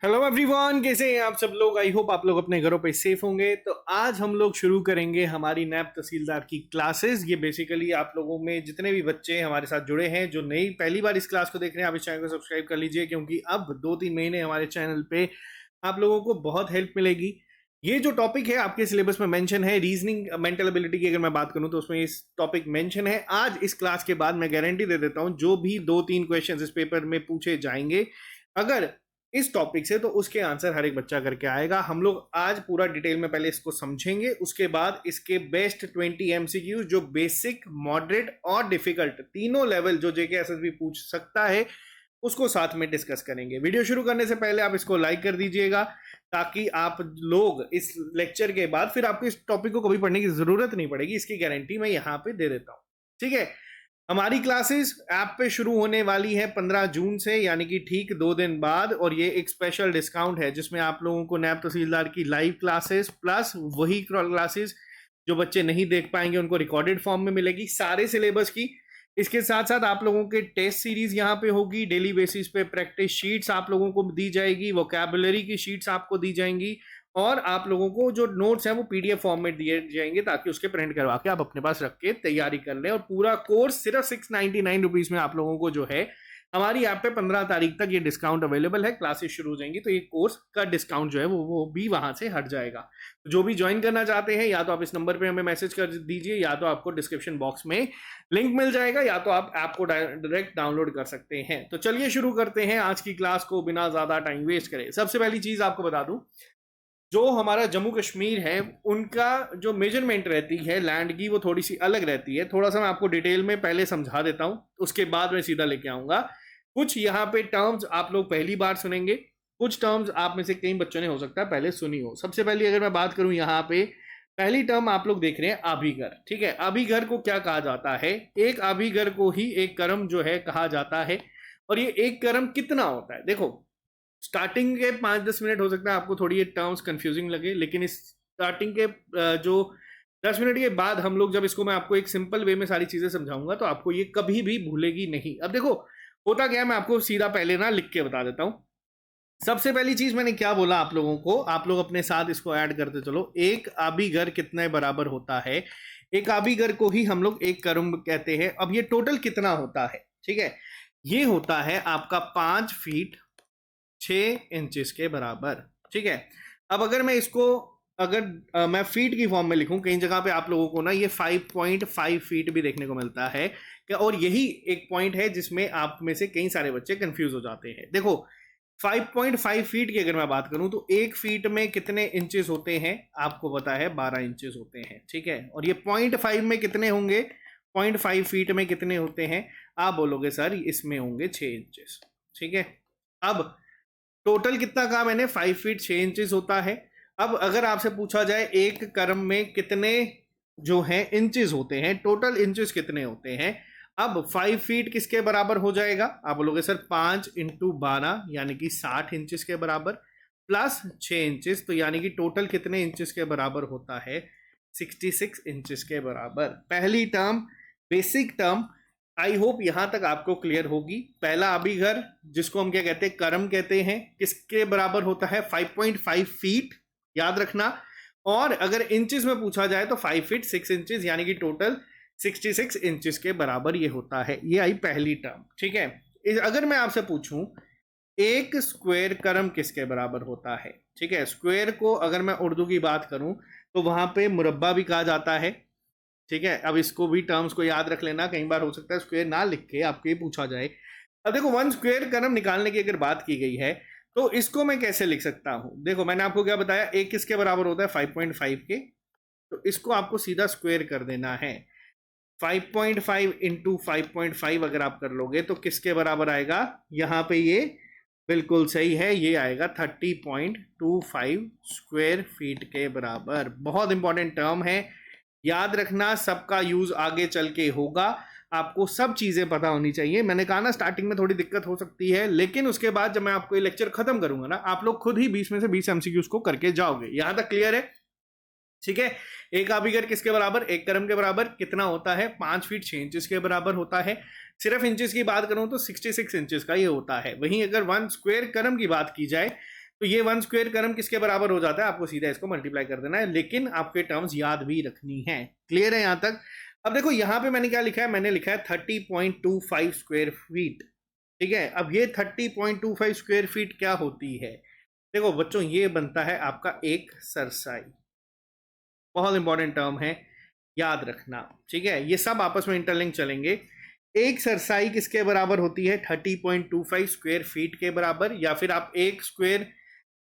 Hello everyone, कैसे हैं आप सब लोग। आई होप आप लोग अपने घरों पे सेफ होंगे। तो आज हम लोग शुरू करेंगे हमारी नैब तहसीलदार की क्लासेस। ये बेसिकली आप लोगों में जितने भी बच्चे हमारे साथ जुड़े हैं, जो नई पहली बार इस क्लास को देख रहे हैं, आप इस चैनल को सब्सक्राइब कर लीजिए, क्योंकि अब 2-3 महीने हमारे चैनल पे आप लोगों को बहुत हेल्प मिलेगी। ये जो टॉपिक है आपके सिलेबस में मेंशन है, रीजनिंग मेंटल एबिलिटी की अगर मैं बात करूं तो उसमें इस टॉपिक मेंशन है। आज इस क्लास के बाद मैं गारंटी दे देता हूं, जो भी 2-3 क्वेश्चंस इस पेपर में पूछे जाएंगे, अगर इस टॉपिक से, तो उसके आंसर हर एक बच्चा करके आएगा। हम लोग आज पूरा डिटेल में पहले इसको समझेंगे, उसके बाद इसके बेस्ट 20 एमसीक्यू जो बेसिक, मॉडरेट और डिफिकल्ट तीनों लेवल जो जेके एसएसबी पूछ सकता है, उसको साथ में डिस्कस करेंगे। वीडियो शुरू करने से पहले आप इसको लाइक कर दीजिएगा, ताकि आप लोग इस लेक्चर के बाद फिर आपको इस टॉपिक को कभी पढ़ने की जरूरत नहीं पड़ेगी। इसकी गारंटी मैं यहां पे दे देता हूं, ठीक है। हमारी क्लासेस ऐप पे शुरू होने वाली है 15 जून से, यानी कि ठीक 2 दिन बाद। और ये एक स्पेशल डिस्काउंट है, जिसमें आप लोगों को नैब तहसीलदार की लाइव क्लासेस प्लस वही क्लासेस जो बच्चे नहीं देख पाएंगे उनको रिकॉर्डेड फॉर्म में मिलेगी, सारे सिलेबस की। इसके साथ साथ आप लोगों के टेस्ट सीरीज यहाँ पे होगी, डेली बेसिस पे प्रैक्टिस शीट्स आप लोगों को दी जाएगी, वोकैबुलरी की शीट्स आपको दी जाएंगी, और आप लोगों को जो नोट्स हैं वो पीडीएफ फॉर्म में दिए जाएंगे, ताकि उसके प्रिंट करवा के आप अपने पास रख के तैयारी कर लें। और पूरा कोर्स सिर्फ 699 रुपीज में आप लोगों को जो है हमारी ऐप पे 15 तारीख तक ये डिस्काउंट अवेलेबल है। क्लासेस शुरू हो जाएंगी तो ये कोर्स का डिस्काउंट जो है वो भी वहां से हट जाएगा। जो भी ज्वाइन करना चाहते हैं, या तो आप इस नंबर पे हमें मैसेज कर दीजिए, या तो आपको डिस्क्रिप्शन बॉक्स में लिंक मिल जाएगा, या तो आप ऐप को डायरेक्ट डाउनलोड कर सकते हैं। तो चलिए शुरू करते हैं आज की क्लास को बिना ज्यादा टाइम वेस्ट करे। सबसे पहली चीज आपको बता दूं, जो हमारा जम्मू कश्मीर है, उनका जो मेजरमेंट रहती है लैंड की, वो थोड़ी सी अलग रहती है। थोड़ा सा मैं आपको डिटेल में पहले समझा देता हूं, उसके बाद मैं सीधा लेके आऊंगा। कुछ यहाँ पे टर्म्स आप लोग पहली बार सुनेंगे, कुछ टर्म्स आप में से कई बच्चों ने हो सकता है पहले सुनी हो। सबसे पहले अगर मैं बात करूं, यहाँ पे पहली टर्म आप लोग देख रहे हैं आभिघर, ठीक है। आभिघर को क्या कहा जाता है? एक आभिघर को ही एक कर्म जो है कहा जाता है। और ये एक कर्म कितना होता है? देखो, स्टार्टिंग के 5-10 मिनट हो सकता है आपको थोड़ी ये टर्म्स कंफ्यूजिंग लगे, लेकिन इस स्टार्टिंग के जो 10 मिनट के बाद हम लोग जब इसको मैं आपको एक सिंपल वे में सारी चीजें समझाऊंगा, तो आपको ये कभी भी भूलेगी नहीं। अब देखो होता क्या है, मैं आपको सीधा पहले ना लिख के बता देता हूं। सबसे पहली चीज मैंने क्या बोला आप लोगों को, आप लोग अपने साथ इसको ऐड करते चलो। एक आभिघर कितने बराबर होता है? एक आभिघर को ही हम लोग एक कर्म कहते हैं। अब ये टोटल कितना होता है, ठीक है, ये होता है आपका 5 फीट 6 इंचेस के बराबर, ठीक है। अब अगर मैं इसको मैं फीट की फॉर्म में लिखूं, कई जगह पे आप लोगों को ना ये 5.5 फीट भी देखने को मिलता है। और यही एक पॉइंट है जिसमें आप में से कई सारे बच्चे कंफ्यूज हो जाते हैं। देखो 5.5 फीट की अगर मैं बात करूं, तो एक फीट में कितने इंचेस होते हैं? आपको पता है 12 इंचेस होते हैं, ठीक है। और ये 0.5 में कितने होंगे? 0.5 फीट में कितने होते हैं? आप बोलोगे सर इसमें होंगे 6 इंचेस, ठीक है। अब टोटल कितना कहा मैंने? 5 फीट 6 इंचेस होता है। अब अगर आपसे पूछा जाए एक कर्म में कितने जो है इंचेस होते हैं, टोटल इंचेस कितने होते हैं, अब 5 फीट किसके बराबर हो जाएगा? आप बोलोगे सर 5 इंटू 12 यानी कि 60 इंचेस के बराबर, प्लस 6 इंचेस, तो यानी कि टोटल कितने इंचेस के बराबर होता है? 66 इंचेस के बराबर। पहली term, basic term, I hope यहां तक आपको क्लियर होगी। पहला अभिघर, जिसको हम क्या कहते हैं? कर्म कहते हैं, किसके बराबर होता है? 5.5 फीट, याद रखना। और अगर इंचेस में पूछा जाए तो 5 फीट 6 इंचेस, यानी कि टोटल 66 इंचेस के बराबर ये होता है। ये आई पहली टर्म, ठीक है। अगर मैं आपसे पूछूं एक स्क्वायर कर्म किसके बराबर होता है, ठीक है। स्क्वायर को अगर मैं उर्दू की बात करूं तो वहां पे मुरब्बा भी कहा जाता है, ठीक है। अब इसको भी टर्म्स को याद रख लेना, कई बार हो सकता है स्क्वायर ना लिख के आपको ये पूछा जाए। अब देखो 1 स्क्वायर कर्म निकालने की अगर बात की गई है, तो इसको मैं कैसे लिख सकता हूं? देखो मैंने आपको क्या बताया, एक किसके बराबर होता है? 5.5 के। तो इसको आपको सीधा स्क्वायर कर देना है। 5.5 इंटू 5.5 अगर आप कर लोगे तो किसके बराबर आएगा? यहां पे ये बिल्कुल सही है, ये आएगा 30.25 स्क्वायर फीट के बराबर। बहुत इंपॉर्टेंट टर्म है, याद रखना। सबका यूज आगे चल के होगा, आपको सब चीजें पता होनी चाहिए। मैंने कहा ना स्टार्टिंग में थोड़ी दिक्कत हो सकती है, लेकिन उसके बाद जब मैं आपको ये लेक्चर खत्म करूंगा ना, आप लोग खुद ही 20 में से 20 एमसीक्यूज को करके जाओगे। यहां तक क्लियर है? ठीक है। एक आभिघर किसके बराबर? एक कर्म के बराबर। कितना होता है? 5 फीट 6 इंचेस के बराबर होता है। सिर्फ इंचेस की बात करूं तो 66 इंचेस का ये होता है। वहीं अगर 1 स्क्वायर कर्म की बात की जाए तो ये 1 स्क्वायर क्रम किसके बराबर हो जाता है, आपको सीधा इसको मल्टीप्लाई कर देना है, लेकिन आपके टर्म्स याद भी रखनी है। क्लियर है यहाँ तक? अब देखो यहाँ पे मैंने क्या लिखा है, मैंने लिखा है 30.25 स्क्वायर फीट। ठीक है, अब ये 30.25 स्क्वायर फीट क्या होती है? देखो बच्चों, ये बनता है आपका एक सरसाई। बहुत इंपॉर्टेंट टर्म है, याद रखना। ठीक है, ये सब आपस में इंटरलिंक चलेंगे। एक सरसाई किसके बराबर होती है? 30.25 स्क्वायर फीट के बराबर, या फिर आप एक स्क्वायर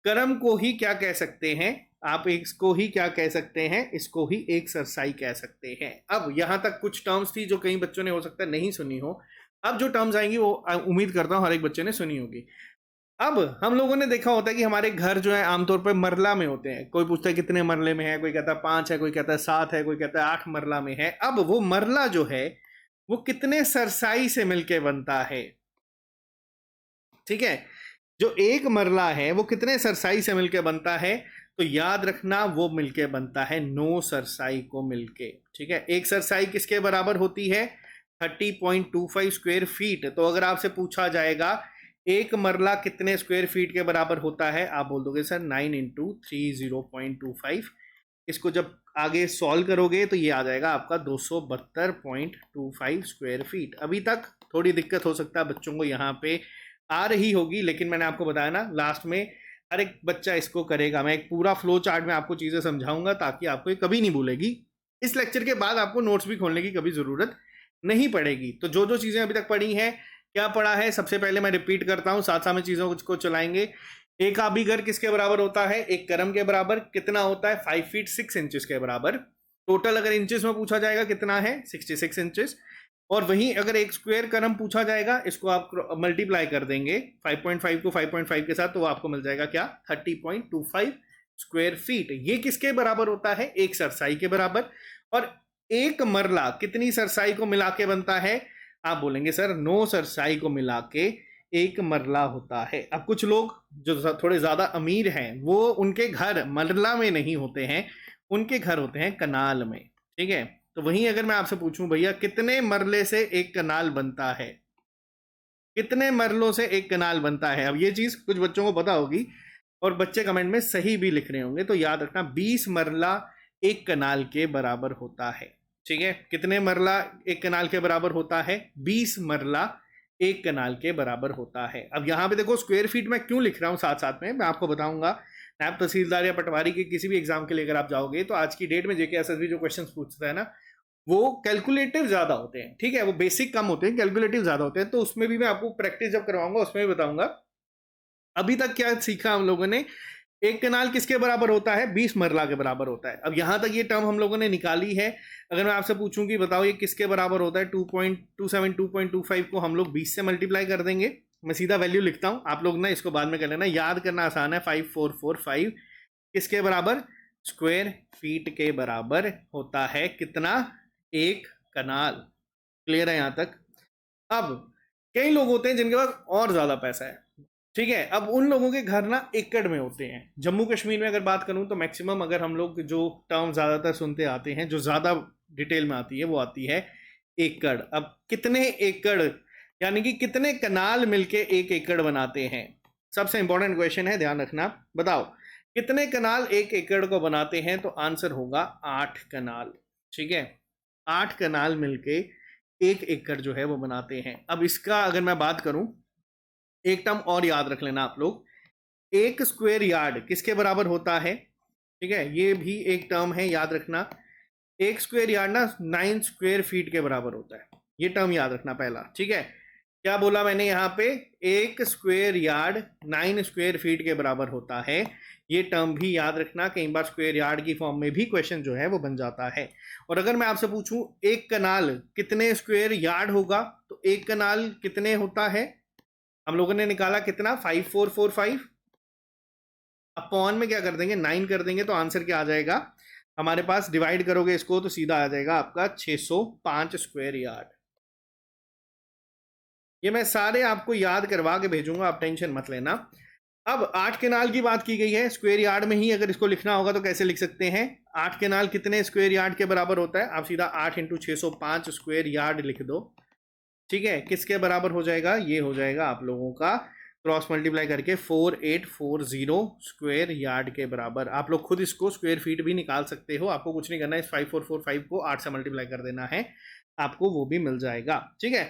क्रम को ही क्या कह सकते हैं, आप इसको ही क्या कह सकते हैं, इसको ही एक सरसाई कह सकते हैं। अब यहां तक कुछ टर्म्स थी जो कई बच्चों ने हो सकता है नहीं सुनी हो। अब जो टर्म्स आएंगी वो उम्मीद करता हूं हर एक बच्चे ने सुनी होगी। अब हम लोगों ने देखा होता है कि हमारे घर जो है आमतौर पर मरला में होते हैं। कोई पूछता है कितने मरले में है, कोई कहता है 5 है, कोई कहता है 7 है, कोई कहता है 8 मरला में है। अब वो मरला जो है वो कितने सरसाई से मिलके बनता है? ठीक है, जो एक मरला है वो कितने सरसाई से मिलके बनता है? तो याद रखना, वो मिलके बनता है 9 सरसाई को मिलके। ठीक है, एक सरसाई किसके बराबर होती है? 30.25 स्क्वायर फीट। तो अगर आपसे पूछा जाएगा एक मरला कितने स्क्वायर फीट के बराबर होता है, आप बोल दोगे सर 9 इंटू 30.25। इसको जब आगे सॉल्व करोगे तो ये आ जाएगा आपका 272.25 स्क्वायर फीट। अभी तक थोड़ी दिक्कत हो सकता है बच्चों को यहाँ पे आ रही होगी, लेकिन मैंने आपको बताया ना, लास्ट में हर एक बच्चा इसको करेगा। मैं एक पूरा फ्लो चार्ट में आपको चीज़ें समझाऊंगा ताकि आपको ये कभी नहीं भूलेगी। इस लेक्चर के बाद आपको नोट्स भी खोलने की कभी ज़रूरत नहीं पड़ेगी। तो जो जो चीज़ें अभी तक पढ़ी हैं, क्या पढ़ा है, सबसे पहले मैं रिपीट करता हूँ, साथ साथ में चीज़ों को चलाएंगे। एक आबी घर किसके बराबर होता है? एक क्रम के बराबर। कितना होता है? 5 फीट 6 इंचेस के बराबर। टोटल अगर इंचेस में पूछा जाएगा कितना है? 66 इंचेस। और वहीं अगर एक स्क्वायर क्रम पूछा जाएगा, इसको आप मल्टीप्लाई कर देंगे 5.5 को 5.5 के साथ, तो आपको मिल जाएगा क्या? 30.25 स्क्वायर फीट। ये किसके बराबर होता है? एक सरसाई के बराबर। और एक मरला कितनी सरसाई को मिला के बनता है? आप बोलेंगे सर 9 सरसाई को मिला के एक मरला होता है। अब कुछ लोग जो थोड़े ज्यादा अमीर हैं, वो उनके घर मरला में नहीं होते हैं, उनके घर होते हैं कनाल में। ठीक है, तो वहीं अगर मैं आपसे पूछूं भैया कितने मरले से एक कनाल बनता है, कितने मरलों से एक कनाल बनता है? अब ये चीज कुछ बच्चों को पता होगी और बच्चे कमेंट में सही भी लिख रहे होंगे, तो याद रखना 20 मरला एक कनाल के बराबर होता है। ठीक है, कितने मरला एक कनाल के बराबर होता है? 20 मरला एक कनाल के बराबर होता है। अब यहाँ पे देखो स्क्वायर फीट में क्यों लिख रहा हूँ साथ साथ में, मैं आपको बताऊंगा। नायब तहसीलदार या पटवारी के किसी भी एग्जाम के लिए अगर आप जाओगे तो आज की डेट में जेके एसएसबी जो क्वेश्चंस पूछता है ना, वो कैलकुलेटिव ज्यादा होते हैं। ठीक है, वो बेसिक कम होते हैं, कैलकुलेटिव ज्यादा होते हैं। तो उसमें भी मैं आपको प्रैक्टिस जब करवाऊंगा उसमें भी बताऊंगा। अभी तक क्या सीखा हम लोगों ने? एक कनाल किसके बराबर होता है? 20 मरला के बराबर होता है। अब यहां तक ये टर्म हम लोगों ने निकाली है। अगर मैं आपसे पूछूं कि बताओ ये किसके बराबर होता है, 2.27 2.25 को हम लोग 20 से मल्टीप्लाई कर देंगे। मैं सीधा वैल्यू लिखता हूं, आप लोग ना इसको बाद में कर लेना, याद करना आसान है। 5445 किसके बराबर? स्क्वायर फीट के बराबर होता है। कितना? एक कनाल। क्लियर है यहां तक? अब कई लोग होते हैं जिनके पास और ज्यादा पैसा है। ठीक है, अब उन लोगों के घर ना एकड़ में होते हैं। जम्मू कश्मीर में अगर बात करूं तो मैक्सिमम अगर हम लोग जो टर्म ज्यादातर सुनते आते हैं, जो ज्यादा डिटेल में आती है, वो आती है एकड़। अब कितने एकड़ यानी कि कितने कनाल मिलके एक एकड़ बनाते हैं? सबसे इंपॉर्टेंट क्वेश्चन है, ध्यान रखना। बताओ कितने कनाल एक एकड़ को बनाते हैं? तो आंसर होगा 8 कनाल। ठीक है, 8 कनाल मिलके एक एकड़ जो है वो बनाते हैं। अब इसका अगर मैं बात करूं, एक टर्म और याद रख लेना आप लोग, एक स्क्वायर यार्ड किसके बराबर होता है? ठीक है, ये भी एक टर्म है, याद रखना। एक स्क्वायर यार्ड ना 9 स्क्वायर फीट के बराबर होता है। ये टर्म याद रखना पहला। ठीक है, क्या बोला मैंने यहाँ पे? एक स्क्वायर यार्ड 9 स्क्वायर फीट के बराबर होता है। ये टर्म भी याद रखना, कई बार स्क्वायर यार्ड की फॉर्म में भी क्वेश्चन जो है वो बन जाता है। और अगर मैं आपसे पूछूं एक कनाल कितने स्क्वायर यार्ड होगा, तो एक कनाल कितने होता है? हम लोगों ने निकाला कितना? 5445 अपॉन में क्या कर देंगे? 9 कर देंगे, तो आंसर क्या आ जाएगा हमारे पास? डिवाइड करोगे इसको तो सीधा आ जाएगा आपका 605 स्क्वायर यार्ड। ये मैं सारे आपको याद करवा के भेजूंगा, आप टेंशन मत लेना। अब 8 केनाल की बात की गई है, स्क्वायर यार्ड में ही अगर इसको लिखना होगा तो कैसे लिख सकते हैं? 8 केनाल कितने स्क्वायर यार्ड के बराबर होता है? आप सीधा 8 इंटू 605 स्क्वायर यार्ड लिख दो। ठीक है, किसके बराबर हो जाएगा? ये हो जाएगा आप लोगों का क्रॉस मल्टीप्लाई करके 4840 स्क्वायर यार्ड के बराबर। आप लोग खुद इसको स्क्वायर फीट भी निकाल सकते हो, आपको कुछ नहीं करना है, इस 5445 को 8 से मल्टीप्लाई कर देना है, आपको वो भी मिल जाएगा। ठीक है,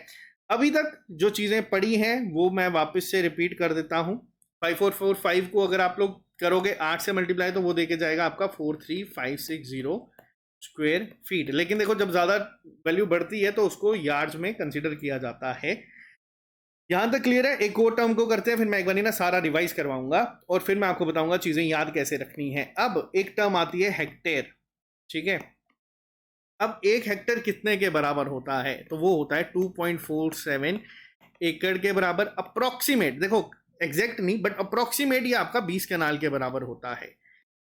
अभी तक जो चीज़ें पड़ी हैं वो मैं वापस से रिपीट कर देता हूँ। 5445 को अगर आप लोग करोगे 8 से मल्टीप्लाई तो वो देके जाएगा आपका 43560 स्क्वायर फीट। लेकिन देखो जब ज़्यादा वैल्यू बढ़ती है तो उसको यार्ड्स में कंसिडर किया जाता है। यहां तक क्लियर है? एक और टर्म को करते हैं, फिर मैं एक बार ना सारा रिवाइज करवाऊंगा और फिर मैं आपको बताऊंगा चीजें याद कैसे रखनी है। अब एक टर्म आती है हेक्टेयर। ठीक है, अब एक हेक्टेयर कितने के बराबर होता है? तो वो होता है 2.47 एकड़ के बराबर। अप्रोक्सीमेट, देखो एग्जैक्ट नहीं बट अप्रोक्सीमेट ये आपका 20 कनाल के बराबर होता है।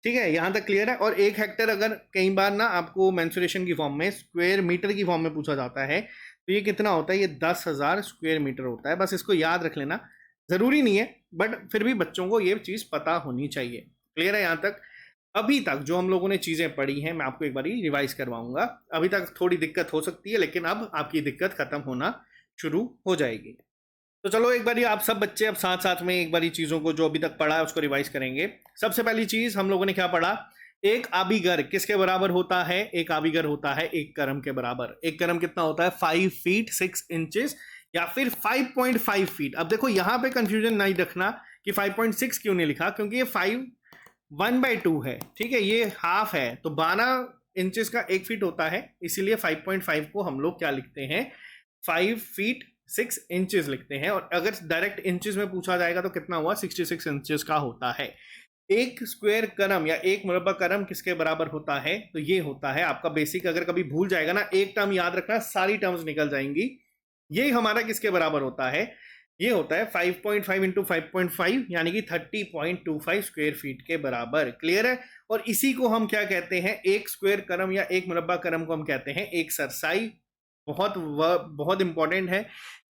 ठीक है, यहां तक क्लियर है? और एक हेक्टेयर अगर कई बार ना आपको मेंसुरेशन की फॉर्म में स्क्वायर मीटर की फॉर्म में पूछा जाता है तो ये कितना होता है? ये 10,000 स्क्वायर मीटर होता है। बस इसको याद रख लेना, जरूरी नहीं है बट फिर भी बच्चों को ये चीज पता होनी चाहिए। क्लियर है यहां तक? अभी तक जो हम लोगों ने चीजें पढ़ी हैं मैं आपको एक बार रिवाइज करवाऊंगा। अभी तक थोड़ी दिक्कत हो सकती है लेकिन अब आपकी दिक्कत खत्म होना शुरू हो जाएगी। तो चलो एक बार आप सब बच्चे अब साथ साथ में एक बार चीजों को जो अभी तक पढ़ा है उसको रिवाइज करेंगे। सबसे पहली चीज हम लोगों ने क्या पढ़ा? एक आबिगर किसके बराबर होता है? एक आबिगर होता है एक करम के बराबर। एक करम कितना होता है? 5 फीट 6 इंचेस या फिर 5.5 फीट। अब देखो यहां पे कंफ्यूजन नहीं रखना कि 5.6 क्यों नहीं लिखा, क्योंकि ये 5 1/2 है। ठीक है, ये हाफ है तो 12 इंचेस का 1 फीट होता है, इसीलिए 5.5 को हम लोग क्या लिखते हैं? 5 फीट 6 इंचेस लिखते हैं। और अगर डायरेक्ट इंचेस में पूछा जाएगा तो कितना हुआ? 66 इंचेस का होता है। एक स्क्वायर करम या एक मुरब्बा करम किसके बराबर होता है? तो ये होता है आपका बेसिक। अगर कभी भूल जाएगा ना, एक टर्म याद रखना, सारी टर्म्स निकल जाएंगी। ये हमारा किसके बराबर होता है? ये होता है 5.5 इंटू 5.5 यानी कि 30.25 स्क्वायर फीट के बराबर। क्लियर है? और इसी को हम क्या कहते हैं? एक स्क्वायर करम या एक मुरब्बा करम को हम कहते हैं एक सरसाई। बहुत बहुत इंपॉर्टेंट है।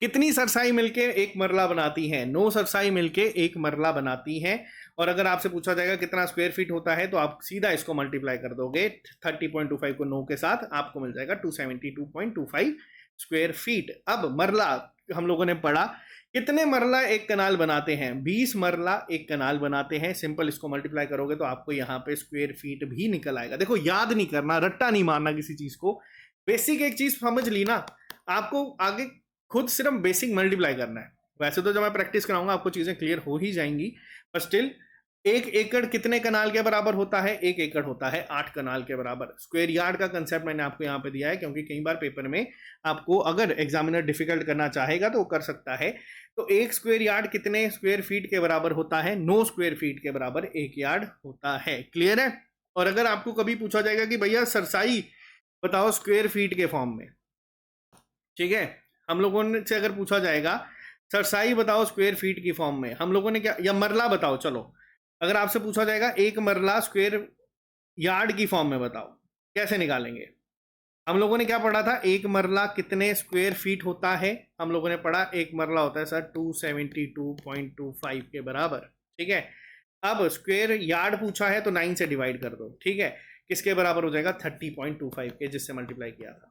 कितनी सरसाई मिलके एक मरला बनाती है? 9 सरसाई मिलके एक मरला बनाती है। और अगर आपसे पूछा जाएगा कितना स्क्वायर फीट होता है तो आप सीधा इसको मल्टीप्लाई कर दोगे 30.25 को 9 के साथ, आपको मिल जाएगा 272.25 स्क्वायर फीट। अब मरला हम लोगों ने पढ़ा, कितने मरला एक कनाल बनाते हैं? 20 मरला एक कनाल बनाते हैं। सिंपल इसको मल्टीप्लाई करोगे तो आपको यहाँ पे स्क्वायर फीट भी निकल आएगा। देखो याद नहीं करना, रट्टा नहीं मारना किसी चीज को, बेसिक एक चीज समझ ली ना, आपको आगे खुद सिर्फ बेसिक मल्टीप्लाई करना है। वैसे तो जब मैं प्रैक्टिस कराऊंगा आपको चीजें क्लियर हो ही जाएंगी, पर स्टिल एक एकड़ कितने कनाल के बराबर होता है? एक एकड़ होता है 8 कनाल के बराबर। स्क्वायर यार्ड का कंसेप्ट मैंने आपको यहाँ पे दिया है क्योंकि कई बार पेपर में आपको अगर एग्जामिनर डिफिकल्ट करना चाहेगा तो वो कर सकता है। तो एक स्क्वायर यार्ड कितने स्क्वायर फीट के बराबर होता है? 9 स्क्वायर फीट के बराबर एक यार्ड होता है। क्लियर है? और अगर आपको कभी पूछा जाएगा कि भैया सरसाई बताओ स्क्वायर फीट के फॉर्म में, ठीक है, हम लोगों से अगर पूछा जाएगा सरसाई बताओ स्क्वायर फीट की फॉर्म में, हम लोगों ने क्या, या मरला बताओ, चलो अगर आपसे पूछा जाएगा एक मरला स्क्वायर यार्ड की फॉर्म में बताओ, कैसे निकालेंगे? हम लोगों ने क्या पढ़ा था? एक मरला कितने स्क्वायर फीट होता है? हम लोगों ने पढ़ा एक मरला होता है सर 272.25 के बराबर। ठीक है, अब स्क्वायर यार्ड पूछा है तो 9 से डिवाइड कर दो। ठीक है, किसके बराबर हो जाएगा? 30.25 के, जिससे मल्टीप्लाई किया था।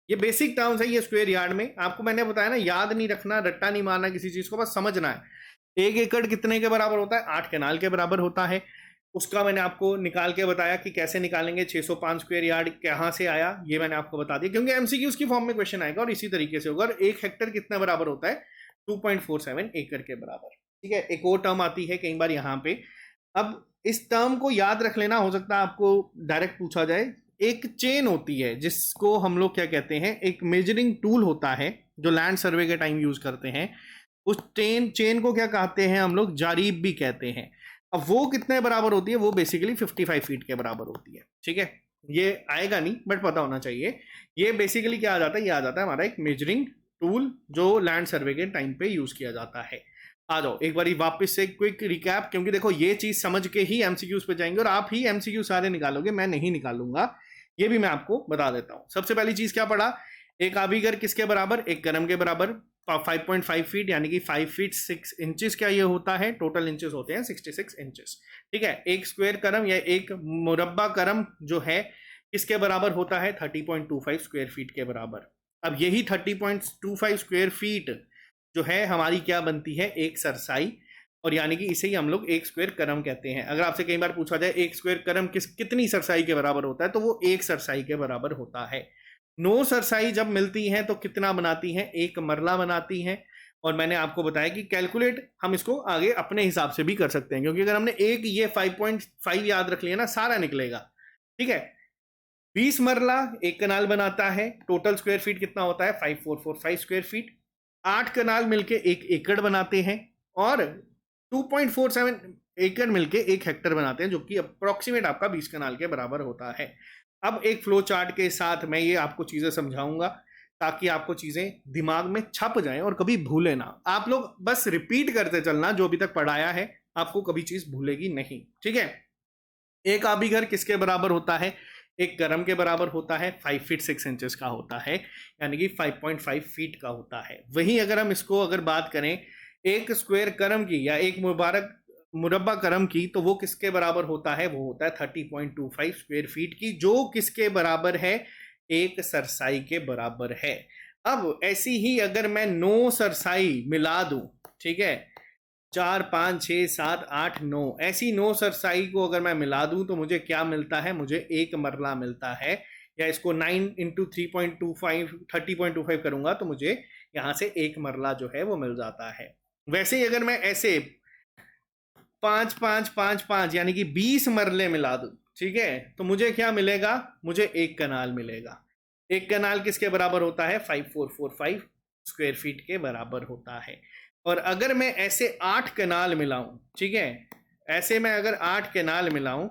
ये बेसिक टर्म्स है ये स्क्वायर यार्ड में। आपको मैंने बताया ना, याद नहीं रखना, रट्टा नहीं मारना किसी चीज को, बस समझना है। एक एकड़ कितने के बराबर होता है? 8 कनाल के बराबर होता है। उसका मैंने आपको निकाल के बताया कि कैसे निकालेंगे। 605 स्क्वायर यार्ड कहाँ से आया ये मैंने आपको बता दिया, क्योंकि एमसीक्यू की फॉर्म में क्वेश्चन आएगा और इसी तरीके से होगा। और एक हेक्टर कितना बराबर होता है? 2.47 एकड़ के बराबर। ठीक है, एक और टर्म आती है कई बार यहाँ पे। अब इस टर्म को याद रख लेना, हो सकता है आपको डायरेक्ट पूछा जाए। एक चेन होती है जिसको हम लोग क्या कहते हैं? एक मेजरिंग टूल होता है जो लैंड सर्वे के टाइम यूज करते हैं। उस चेन को क्या कहते हैं हम लोग? जारीब भी कहते हैं। अब वो कितने बराबर होती है? वो बेसिकली 55 फीट के बराबर होती है। ठीक है, ये आएगा नहीं बट पता होना चाहिए। ये बेसिकली क्या आ जाता है? ये आ जाता है हमारा एक मेजरिंग टूल जो लैंड सर्वे के टाइम पे यूज किया जाता है। आ जाओ एक बार वापस से क्विक रिकैप, क्योंकि देखो ये चीज समझ के ही एमसीक्यूज पे जाएंगे और आप ही एमसीक्यू सारे निकालोगे, मैं नहीं निकालूंगा। ये भी मैं आपको बता देता हूं। सबसे पहली चीज क्या पढ़ा? एक आबिगर किसके बराबर? एक करम के बराबर। 5.5 फीट यानी कि 5 फीट 6 इंचेस क्या ये होता है? टोटल इंचेस होते हैं 66 इंचेस। ठीक है, एक स्क्वायर करम या एक मुरब्बा करम जो है किसके बराबर होता है? 30.25 स्क्वायर फीट के बराबर। अब यही 30.25 स्क्वायर फीट जो है हमारी क्या बनती है, एक सरसाई, और यानी कि इसे ही हम लोग एक स्क्वायर करम कहते हैं। अगर आपसे कई बार पूछा जाए एक स्क्वायर करम कितनी सरसाई के बराबर होता है, तो वो एक सरसाई के बराबर होता है। 9 सरसाई जब मिलती हैं तो कितना बनाती हैं, एक मरला बनाती हैं। और मैंने आपको बताया कि कैलकुलेट हम इसको आगे अपने हिसाब से भी कर सकते हैं, क्योंकि अगर हमने एक ये 5.5 याद रख लिया ना, सारा निकलेगा। ठीक है, 20 मरला एक कनाल बनाता है, टोटल स्क्वायर फीट कितना होता है 5445 स्क्वायर फीट। 8 कनाल मिलके एक एकड़ बनाते हैं, और 2.47 एकड़ मिलके एक हेक्टर बनाते हैं, जो कि अप्रोक्सीमेट आपका 20 कनाल के बराबर होता है। अब एक फ्लो चार्ट के साथ मैं ये आपको चीजें समझाऊंगा, ताकि आपको चीजें दिमाग में छप जाएं और कभी भूले ना। आप लोग बस रिपीट करते चलना, जो अभी तक पढ़ाया है आपको कभी चीज भूलेगी नहीं। ठीक है, एक आबी घर किसके बराबर होता है, एक करम के बराबर होता है, 5 फीट 6 इंचेस का होता है, यानी कि 5.5 फीट का होता है। वहीं अगर हम इसको अगर बात करें एक स्क्वायर करम की या एक मुरब्बा करम की, तो वो किसके बराबर होता है, वो होता है 30.25 स्क्वायर फीट की, जो किसके बराबर है, एक सरसाई के बराबर है। अब ऐसी ही अगर मैं 9 सरसाई मिला दूं, ठीक है, 4 5 6 7 8 9, ऐसी 9 सरसाई को अगर मैं मिला दूं तो मुझे क्या मिलता है, मुझे एक मरला मिलता है। या इसको 9 इंटू 3.25 30.25 करूंगा तो मुझे यहां से एक मरला जो है वो मिल जाता है। वैसे ही अगर मैं ऐसे 5 5 5 5 यानी कि 20 मरले मिला दूं, ठीक है, तो मुझे क्या मिलेगा, मुझे एक कनाल मिलेगा। एक कनाल किसके बराबर होता है, 5445 स्क्वायर फीट के बराबर होता है। और अगर मैं ऐसे 8 कनाल मिलाऊं, ठीक है, ऐसे मैं अगर 8 कनाल मिलाऊं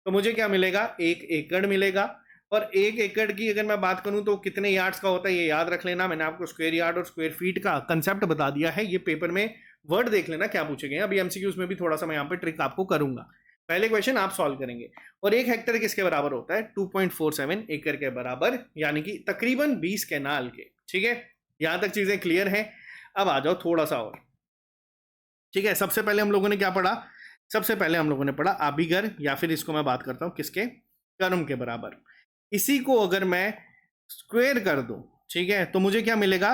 तो मुझे क्या मिलेगा, एक एकड़ मिलेगा। और एक एकड़ की अगर मैं बात करूं तो कितने यार्ड्स का होता है, ये याद रख लेना। मैंने आपको स्क्वायर यार्ड और स्क्वायर फीट का कंसेप्ट बता दिया है, ये पेपर में वर्ड देख लेना क्या पूछे गए। अभी एमसीक्यूज में भी थोड़ा सा मैं यहाँ पे ट्रिक आपको करूंगा, पहले क्वेश्चन आप सॉल्व करेंगे। और एक हेक्टर किसके बराबर होता है, 2.47 एकड़ के बराबर, यानी कि तकरीबन 20 कैनाल के। ठीक है, यहां तक चीजें क्लियर है। अब आ जाओ थोड़ा सा और। ठीक है, सबसे पहले हम लोगों ने क्या पढ़ा, सबसे पहले हम लोगों ने पढ़ा आबिगर, या फिर इसको मैं बात करता हूं किसके, कर्म के बराबर। इसी को अगर मैं स्क्वायर कर दूं, ठीक है, तो मुझे क्या मिलेगा,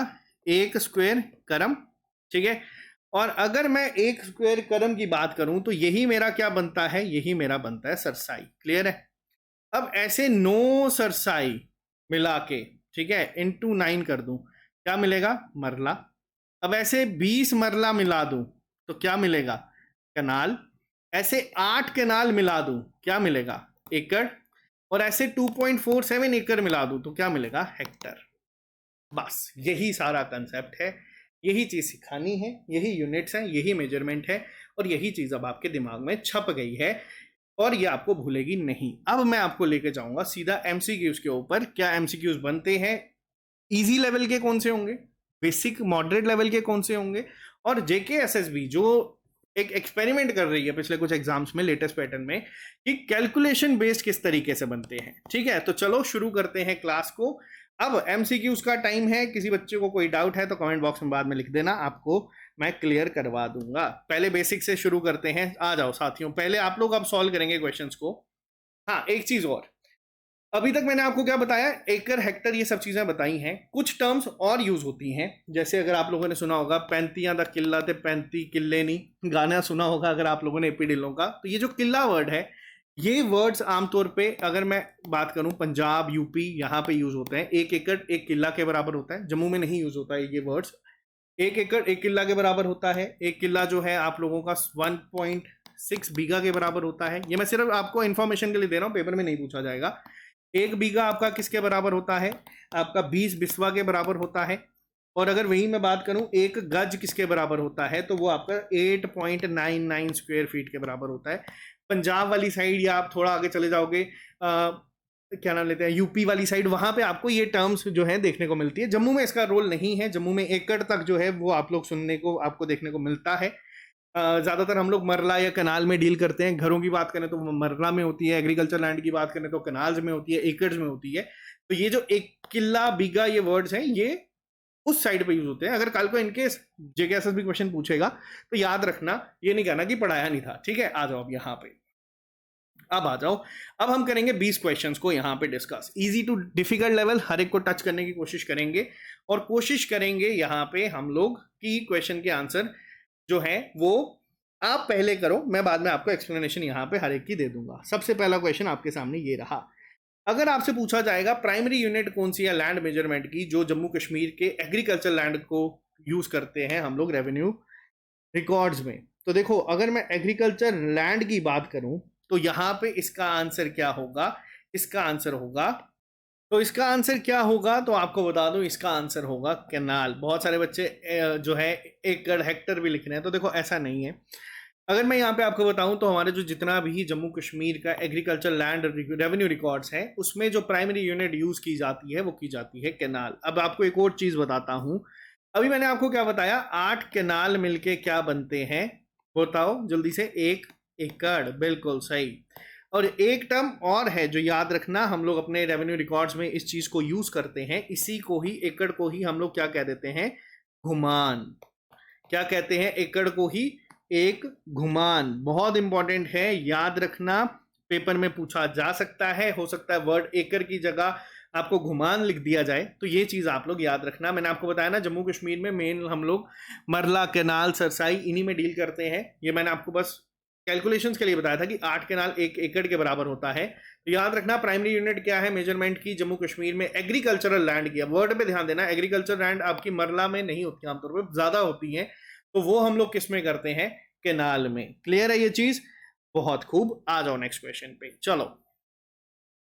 एक स्क्वायर कर्म। ठीक है, और अगर मैं एक स्क्वायर कर्म की बात करूं तो यही मेरा क्या बनता है, यही मेरा बनता है सरसाई। क्लियर है। अब ऐसे 9 सरसाई मिला के, ठीक है, इंटू 9 कर दूं, क्या मिलेगा, मरला। अब ऐसे 20 मरला मिला दूं तो क्या मिलेगा, कनाल। ऐसे 8 कनाल मिला दूं क्या मिलेगा, एकड़। और ऐसे 2.47 एकड़ मिला दूं तो क्या मिलेगा, हेक्टर। बस यही सारा कंसेप्ट है, यही चीज सिखानी है, यही यूनिट्स हैं, यही मेजरमेंट है, और यही चीज अब आपके दिमाग में छप गई है और ये आपको भूलेगी नहीं। अब मैं आपको लेके जाऊंगा सीधा एमसीक्यूज के ऊपर। क्या एमसीक्यूज बनते हैं, इजी लेवल के कौन से होंगे, बेसिक मॉडरेट लेवल के कौन से होंगे, और जेके एसएसबी जो एक एक्सपेरिमेंट कर रही है पिछले कुछ एग्जाम्स में लेटेस्ट पैटर्न में, कि कैलकुलेशन बेस्ड किस तरीके से बनते हैं। ठीक है, तो चलो शुरू करते हैं क्लास को। अब एमसीक्यूज का टाइम है, किसी बच्चे को कोई डाउट है तो कमेंट बॉक्स में बाद में लिख देना, आपको मैं क्लियर करवा दूंगा। पहले बेसिक से शुरू करते हैं, आ जाओ साथियों, पहले आप लोग अब सॉल्व करेंगे क्वेश्चंस को। हाँ, एक चीज और, अभी तक मैंने आपको क्या बताया, एकड़ हेक्टर ये सब चीजें बताई हैं। कुछ टर्म्स और यूज होती हैं, जैसे अगर आप लोगों ने सुना होगा 35 दा किला ते 35 किले नहीं, गाना सुना होगा अगर आप लोगों ने एपी ढिल्लों का, तो ये जो किला वर्ड है, ये वर्ड्स आमतौर पे अगर मैं बात करूं पंजाब यूपी यहाँ पे यूज होते हैं। एक एकड़ एक किला के बराबर होता है, जम्मू में नहीं यूज होता है ये वर्ड्स। एक एकड़ एक किला के बराबर होता है, एक किला जो है आप लोगों का 1.6 बीघा के बराबर होता है। ये मैं सिर्फ आपको इन्फॉर्मेशन के लिए दे रहा हूं, पेपर में नहीं पूछा जाएगा। एक बीघा आपका किसके बराबर होता है, आपका 20 बिस्वा के बराबर होता है। और अगर वही मैं बात करूं एक गज किसके बराबर होता है, तो वो आपका 8.99 स्क्वायर फीट के बराबर होता है। पंजाब वाली साइड या आप थोड़ा आगे चले जाओगे, क्या नाम लेते हैं, यूपी वाली साइड, वहां पे आपको ये टर्म्स जो है देखने को मिलती है। जम्मू में इसका रोल नहीं है, जम्मू में एकड़ तक जो है वो आप लोग सुनने को आपको देखने को मिलता है। ज्यादातर हम लोग मरला या कनाल में डील करते हैं। घरों की बात करें तो मरला में होती है, एग्रीकल्चर लैंड की बात करें तो कनाल्स में होती है, एकर्स में होती है। तो ये जो एक किला बीघा ये वर्ड्स हैं, ये उस साइड पे यूज होते हैं। अगर कल को इनकेस जेकेएसएस भी क्वेश्चन पूछेगा तो याद रखना, ये नहीं कहना कि पढ़ाया नहीं था। ठीक है, आ जाओ अब यहाँ पे। अब आ जाओ, अब हम करेंगे 20 क्वेश्चंस को यहाँ पे discuss, easy to difficult level, हर एक को टच करने की कोशिश करेंगे और कोशिश करेंगे यहाँ पे हम लोग की क्वेश्चन के आंसर जो है वो आप पहले करो, मैं बाद में आपको एक्सप्लेनेशन यहाँ पे हर एक की दे दूंगा। सबसे पहला क्वेश्चन आपके सामने ये रहा, अगर आपसे पूछा जाएगा प्राइमरी यूनिट कौन सी है लैंड मेजरमेंट की जो जम्मू कश्मीर के एग्रीकल्चर लैंड को यूज करते हैं हम लोग रेवेन्यू रिकॉर्ड्स में, तो देखो अगर मैं एग्रीकल्चर लैंड की बात करूं तो यहां पे इसका आंसर क्या होगा, इसका आंसर होगा, तो इसका आंसर क्या होगा तो आपको बता दूं, इसका आंसर होगा कैनाल। बहुत सारे बच्चे जो है एकड़ हेक्टर भी लिख रहे हैं, तो देखो ऐसा नहीं है। अगर मैं यहाँ पे आपको बताऊं तो हमारे जो जितना भी जम्मू कश्मीर का एग्रीकल्चर लैंड रेवेन्यू रिकॉर्ड्स है उसमें जो प्राइमरी यूनिट यूज की जाती है वो की जाती है कैनाल। अब आपको एक और चीज बताता हूं, अभी मैंने आपको क्या बताया, 8 कैनाल मिलके क्या बनते हैं, बताओ जल्दी से, 1 एकड़, बिल्कुल सही। और एक टर्म और है जो याद रखना, हम लोग अपने रेवेन्यू रिकॉर्ड्स में इस चीज को यूज करते हैं, इसी को ही, एकड़ को ही हम लोग क्या कह देते हैं, घुमान। क्या कहते हैं, एकड़ को ही एक घुमान। बहुत इंपॉर्टेंट है, याद रखना, पेपर में पूछा जा सकता है, हो सकता है वर्ड एकड़ की जगह आपको घुमान लिख दिया जाए, तो ये चीज आप लोग याद रखना। मैंने आपको बताया ना जम्मू कश्मीर में मेन हम लोग मरला, कैनाल, सरसाई इन्हीं में डील करते हैं। ये मैंने आपको बस कैलकुलेशंस के लिए बताया था कि 8 कैनाल 1 एकड़ के बराबर होता है। तो याद रखना प्राइमरी यूनिट क्या है मेजरमेंट की जम्मू कश्मीर में, एग्रीकल्चरल लैंड की। वर्ड पे ध्यान देना, एग्रीकल्चर लैंड आपकी मरला में नहीं होती, आमतौर पर ज्यादा होती है, तो वो हम लोग किस में करते हैं, कैनाल में। क्लियर है ये चीज, बहुत खूब। आ जाओ नेक्स्ट क्वेश्चन पे, चलो।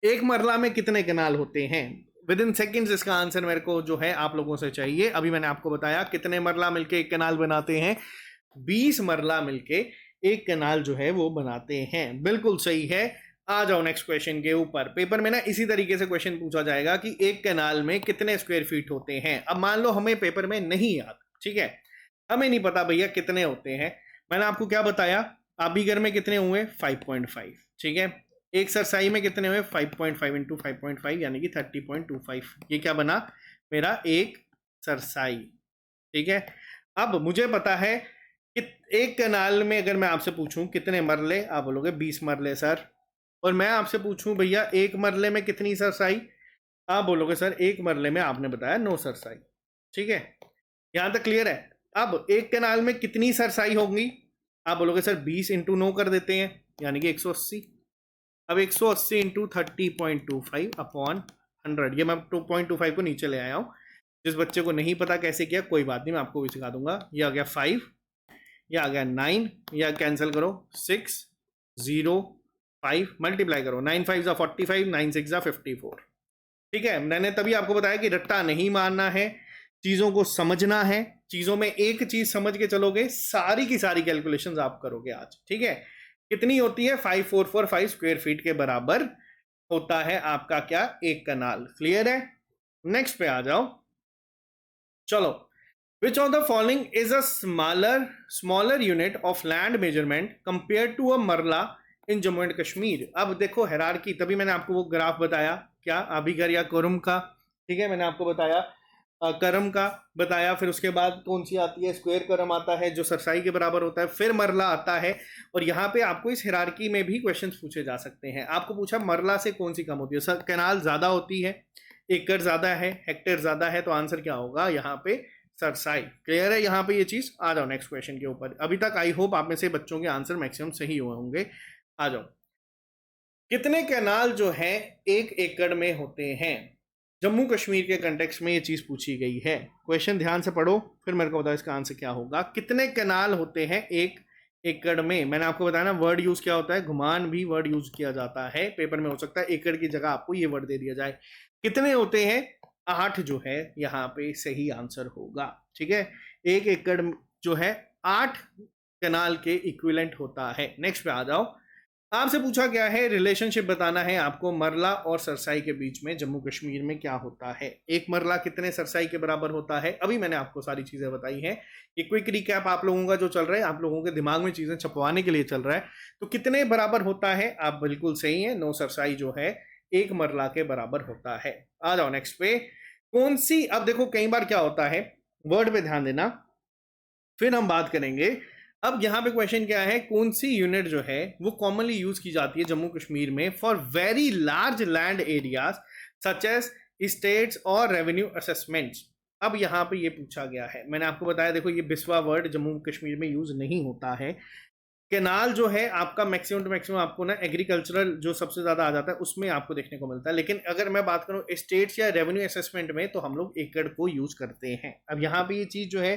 एक मरला में कितने कैनाल होते हैं, विद इन सेकेंड्स इसका आंसर मेरे को जो है आप लोगों से चाहिए। अभी मैंने आपको बताया कितने मरला मिलके एक कैनाल बनाते हैं, 20 मरला मिलके एक कैनाल जो है वो बनाते हैं, बिल्कुल सही है। आ जाओ नेक्स्ट क्वेश्चन के ऊपर। पेपर में ना इसी तरीके से क्वेश्चन पूछा जाएगा कि एक कैनाल में कितने स्क्वायर फीट होते हैं। अब मान लो हमें पेपर में नहीं याद, ठीक है, हमें नहीं पता भैया कितने होते हैं, मैंने आपको क्या बताया, आबिगर में कितने हुए 5.5, ठीक है, एक सरसाई में कितने हुए 5.5 इंटू 5.5 यानी कि 30.25, ये क्या बना मेरा एक सरसाई, ठीक है। अब मुझे पता है कि एक कैनाल में अगर मैं आपसे पूछूं कितने मरले, आप बोलोगे 20 मरले सर, और मैं आपसे पूछूं भैया एक मरले में कितनी सरसाई, आप बोलोगे सर एक मरले में आपने बताया 9 सरसाई, ठीक है, यहां तक क्लियर है। अब एक कैनाल में कितनी सरसाई होंगी, आप बोलोगे सर 20 इंटू 9 कर देते हैं यानी कि 180। अब 180 इंटू 30.25 अपॉन 100, ये मैं 2.25 को नीचे ले आया हूं, जिस बच्चे को नहीं पता कैसे किया कोई बात नहीं, मैं आपको भी सिखा दूंगा। ये आ गया 5, ये आ गया 9, या कैंसिल करो 6 0 5, मल्टीप्लाई करो, 9 5 जा 45, 9 6 जा 54, ठीक है। मैंने तभी आपको बताया कि रट्टा नहीं मारना है, चीजों को समझना है, चीजों में एक चीज समझ के चलोगे सारी की सारी कैलकुलेशंस आप करोगे आज, ठीक है। कितनी होती है 5445 स्क्वायर फीट के बराबर होता है आपका क्या, एक कनाल। क्लियर है, नेक्स्ट पे आ जाओ, चलो। Which of the following is a smaller unit of land measurement compare to a marla in Jammu and Kashmir. अब देखो हेरारकी, तभी मैंने आपको वो ग्राफ बताया, क्या अभिगर या कुरुम का, ठीक है, मैंने आपको बताया करम का बताया, फिर उसके बाद कौन सी आती है, स्क्वायर करम आता है जो सरसाई के बराबर होता है, फिर मरला आता है। और यहाँ पे आपको इस हिरारकी में भी क्वेश्चंस पूछे जा सकते हैं। आपको पूछा मरला से कौन सी कम होती है, सर कैनाल ज्यादा होती है, एकड़ ज्यादा है, हेक्टेयर ज्यादा है, तो आंसर क्या होगा यहाँ पे सरसाई। क्लियर है यहाँ पे ये चीज। आ जाओ नेक्स्ट क्वेश्चन के ऊपर। अभी तक आई होप आप में से बच्चों के आंसर मैक्सिमम सही हुए होंगे। आ जाओ, कितने कैनाल जो है एक एकड़ में होते हैं, जम्मू कश्मीर के कंटेक्स्ट में ये चीज पूछी गई है। क्वेश्चन ध्यान से पढ़ो फिर मेरे को बताओ इसका आंसर क्या होगा। कितने कैनाल होते हैं एक एकड़ में, मैंने आपको बताया ना वर्ड यूज क्या होता है, घुमान भी वर्ड यूज किया जाता है, पेपर में हो सकता है एकड़ की जगह आपको ये वर्ड दे दिया जाए। कितने होते हैं, 8 जो है यहाँ पे सही आंसर होगा, ठीक है। एक एकड़ जो है 8 कैनाल के इक्विवेलेंट होता है। नेक्स्ट पे आ जाओ, आपसे पूछा गया है रिलेशनशिप बताना है आपको मरला और सरसाई के बीच में जम्मू कश्मीर में क्या होता है, एक मरला कितने सरसाई के बराबर होता है। अभी मैंने आपको सारी चीजें बताई हैं, ये क्विक रिकैप आप लोगों का जो चल रहा है, आप लोगों के दिमाग में चीजें छपवाने के लिए चल रहा है। तो कितने बराबर होता है, आप बिल्कुल सही है, 9 सरसाई जो है एक मरला के बराबर होता है। आ जाओ नेक्स्ट पे, कौन सी, अब देखो कई बार क्या होता है, वर्ड पे ध्यान देना, फिर हम बात करेंगे अब यहाँ पे क्वेश्चन क्या है, कौन सी यूनिट जो है वो कॉमनली यूज की जाती है जम्मू कश्मीर में for very large land areas such as states और रेवेन्यू असेसमेंट्स। अब यहाँ पे ये पूछा गया है, मैंने आपको बताया देखो ये बिस्वा वर्ड जम्मू कश्मीर में यूज नहीं होता है। केनाल जो है आपका मैक्सिमम टू मैक्सिमम आपको ना एग्रीकल्चरल जो सबसे ज्यादा आ जाता है उसमें आपको देखने को मिलता है, लेकिन अगर मैं बात करूं स्टेट्स या रेवेन्यू असेसमेंट में तो हम लोग एकड़ को यूज करते हैं। अब यहाँ पे ये चीज जो है